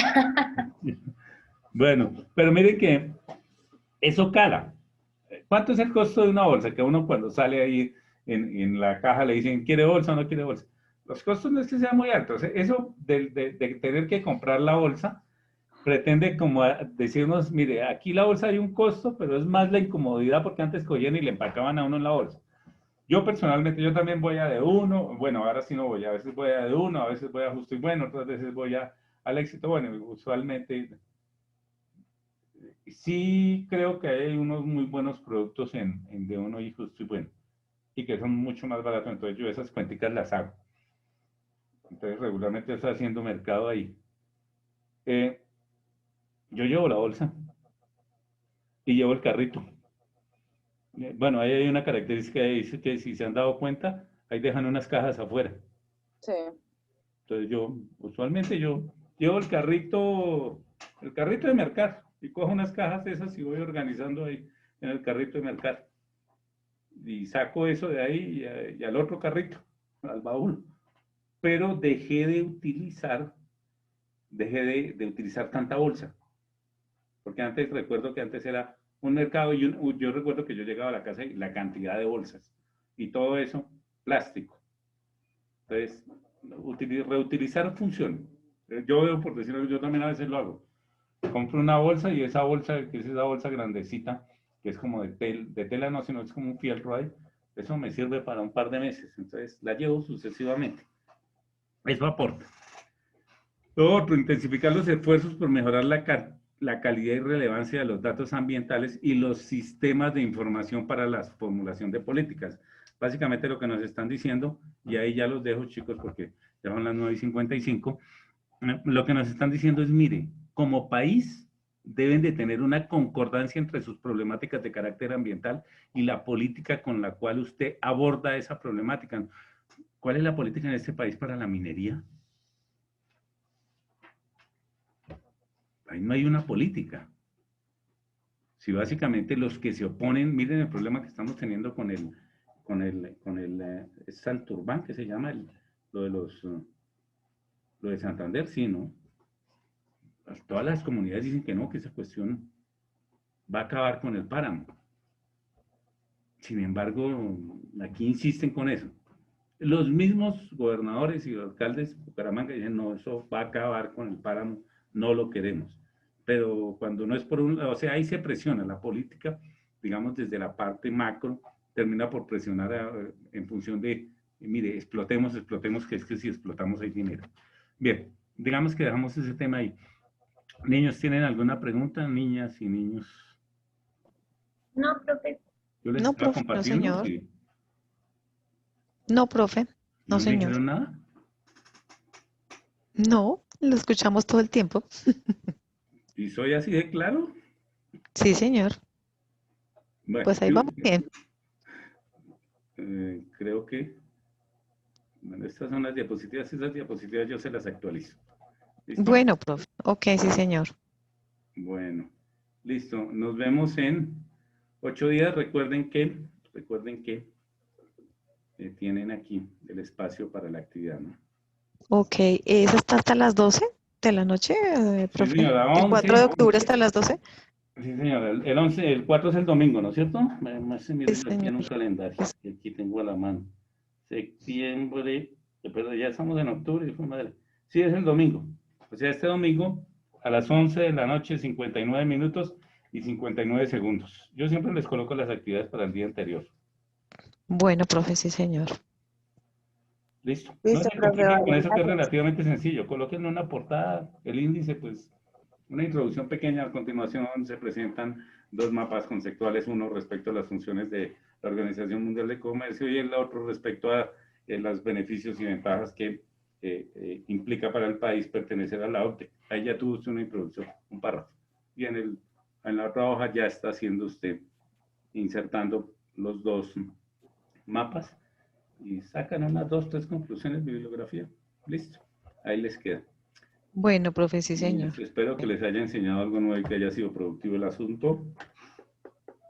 Bueno, pero miren que eso cala. ¿Cuánto es el costo de una bolsa? Que uno cuando sale ahí en la caja le dicen, ¿quiere bolsa o no quiere bolsa? Los costos no es que sean muy altos. Eso de tener que comprar la bolsa pretende como decirnos, mire, aquí la bolsa hay un costo, pero es más la incomodidad porque antes cogían y le empacaban a uno en la bolsa. Yo personalmente, yo también voy a de uno, bueno, ahora sí no voy, a veces voy a de uno, a veces voy a justo y bueno, otras veces voy al éxito, bueno, usualmente sí creo que hay unos muy buenos productos en de uno y justo y bueno, y que son mucho más baratos, entonces yo esas cuenticas las hago. Entonces regularmente estoy haciendo mercado ahí. Yo llevo la bolsa y llevo el carrito. Bueno, ahí hay una característica que dice que si se han dado cuenta, ahí dejan unas cajas afuera. Sí. Entonces usualmente yo llevo el carrito de mercar y cojo unas cajas esas y voy organizando ahí en el carrito de mercar. Y saco eso de ahí y al otro carrito, al baúl. Pero dejé de utilizar tanta bolsa. Porque antes, recuerdo que antes era un mercado y yo recuerdo que yo llegaba a la casa y la cantidad de bolsas y todo eso, plástico. Entonces, reutilizar funciona. Yo veo, por decirlo, yo también a veces lo hago. Compro una bolsa y esa bolsa, que es esa bolsa grandecita, que es como de tela no, sino es como un fieltro ahí, eso me sirve para un par de meses. Entonces, la llevo sucesivamente. Eso aporta. Lo otro, intensificar los esfuerzos por mejorar la calidad y relevancia de los datos ambientales y los sistemas de información para la formulación de políticas. Básicamente lo que nos están diciendo, y ahí ya los dejo, chicos, porque ya son las 9:55, lo que nos están diciendo es, mire, como país deben de tener una concordancia entre sus problemáticas de carácter ambiental y la política con la cual usted aborda esa problemática. ¿Cuál es la política en este país para la minería? Ahí no hay una política. Si básicamente los que se oponen, miren el problema que estamos teniendo con el Santurbán, que se llama lo de Santander, sí, ¿no? Todas las comunidades dicen que no, que esa cuestión va a acabar con el páramo. Sin embargo, aquí insisten con eso. Los mismos gobernadores y alcaldes de Bucaramanga dicen, no, eso va a acabar con el páramo, no lo queremos. Pero cuando no es por un, o sea, ahí se presiona la política, digamos, desde la parte macro, termina por presionar en función de, mire, explotemos, que es que si explotamos hay dinero. Bien, digamos que dejamos ese tema ahí. Niños, ¿tienen alguna pregunta? Niñas y niños. No, profe. Yo les No, estaba profe, no, compartiendo. señor. Sí. No, profe. No, ¿No me señor. dijeron nada? No, lo escuchamos todo el tiempo. ¿Y soy así de claro? Sí, señor. Bueno, Pues ahí yo, vamos bien. creo que, bueno, estas son las diapositivas. Esas diapositivas yo se las actualizo. ¿Listo? Bueno, profe. Ok, sí, señor. Bueno, listo. Nos vemos en 8 días. Recuerden que tienen aquí el espacio para la actividad, ¿no? Ok, ¿esa está hasta las 12 de la noche, profe? señora, ¿El 4 de 11. octubre hasta las 12? Sí, señora. El 11, el 4 es el domingo, ¿no es cierto? Se mire Sí, yo aquí en un señor. calendario que aquí tengo a la mano. Septiembre, pero ya estamos en octubre, hijo de madre. Sí, es el domingo. O sea, este domingo a las 11 de la noche, 59 minutos y 59 segundos. Yo siempre les coloco las actividades para el día anterior. Bueno, profe, sí, señor. Listo. No Listo, se profe, compliquen con vale, eso que es gracias. relativamente sencillo. Coloquen una portada, el índice, pues una introducción pequeña. A continuación se presentan dos mapas conceptuales, uno respecto a las funciones de la Organización Mundial de Comercio y el otro respecto a los beneficios y ventajas que implica para el país pertenecer a la OCDE. Ahí ya tuvo usted una introducción, un párrafo. Y en la otra hoja ya está haciendo usted, insertando los dos mapas y sacan unas 2, 3 conclusiones de bibliografía. Listo. Ahí les queda. Bueno, profe, sí, señor. Espero que les haya enseñado algo nuevo y que haya sido productivo el asunto.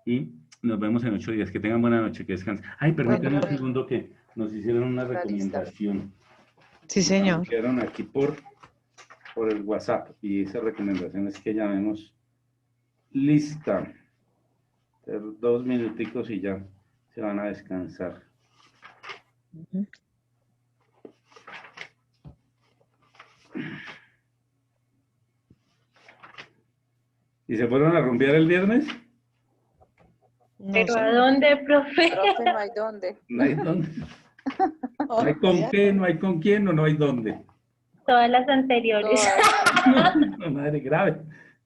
Y nos vemos en 8 días. Que tengan buena noche, que descansen. Ay, permítanme un segundo que nos hicieron una recomendación. Sí, señor. Nos quedaron aquí por el WhatsApp y esa recomendación es que llamemos lista. 2 minuticos y ya se van a descansar. ¿Y se fueron a rumbear el viernes? No, ¿Pero a señor. dónde, profe? Profe, no hay dónde. No hay dónde. No hay con qué, no hay con quién o no hay dónde. Todas las anteriores. No, madre grave.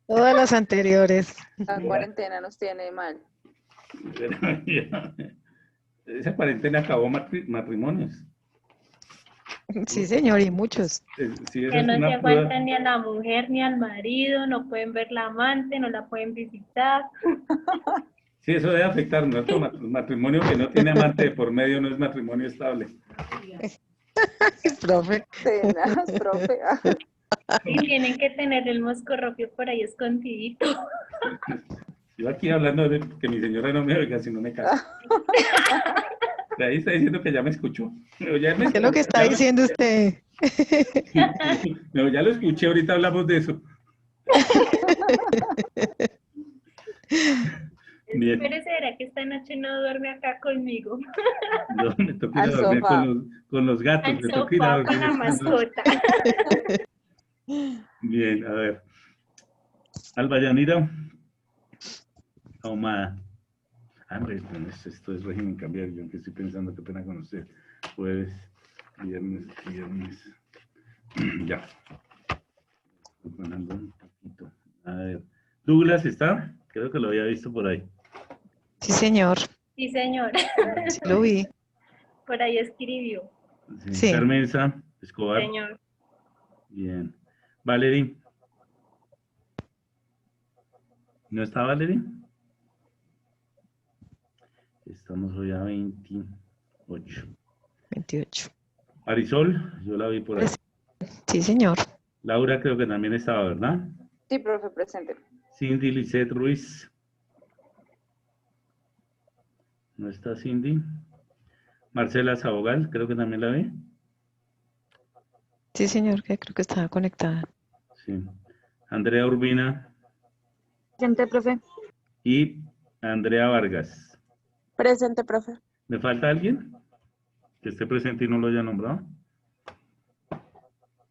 Todas las anteriores. La cuarentena nos tiene mal. Esa cuarentena acabó matrimonios. Sí, señor, y muchos. Sí, esa Que es no se una prueba. aguantan ni a la mujer ni al marido, no pueden ver la amante, no la pueden visitar. Sí, eso debe afectar, ¿no? El matrimonio que no tiene amante de por medio no es matrimonio estable. Profe. Tenaz, profe. Y tienen que tener el moscorropio por ahí escondidito. Yo aquí hablando de que mi señora no me oiga si no me caso. De ahí está diciendo que ya me escuchó. Pero ya me ¿Qué es lo que está diciendo usted? No, ya lo escuché, ahorita hablamos de eso. Bien. Pero será que esta noche no duerme acá conmigo. No, me toca ir Al a dormir sofá. con los gatos. Al Me toca ir a sofá con la dormir. mascota. Bien, a ver. Alba Yanira. Ahumada. Hombre, esto es régimen cambiario. Yo que estoy pensando, qué pena con usted. Jueves, viernes. Ya. Con un poquito. A ver. Douglas está, creo que lo había visto por ahí. Sí, señor. Sí, señor. Sí lo vi. Por ahí escribió. Sí. Carmenza, Escobar. Señor. Bien. Valerie. ¿No está Valerie? Estamos hoy a 28. 28. Marisol, yo la vi por ahí. Sí, señor. Laura creo que también estaba, ¿verdad? Sí, profe, presente. Cindy Lisette Ruiz. ¿No está Cindy? Marcela Sabogal, creo que también la vi. Sí, señor, que creo que estaba conectada. Sí. Andrea Urbina Presente, profe. y Andrea Vargas. Presente, profe. ¿Me falta alguien que esté presente y no lo haya nombrado?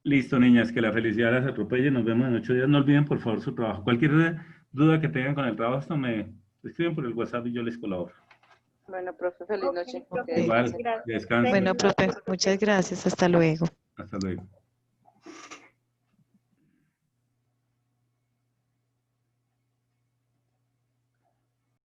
Listo, niñas, que la felicidad las atropelle. Nos vemos en 8 días. No olviden, por favor, su trabajo. Cualquier duda que tengan con el trabajo, esto me escriben por el WhatsApp y yo les colaboro. Bueno, profe, feliz Ok, noche. profe, Que Igual, muchas gracias. descansen. Bueno, Feliz noche, profe, muchas gracias. Hasta luego. Hasta luego.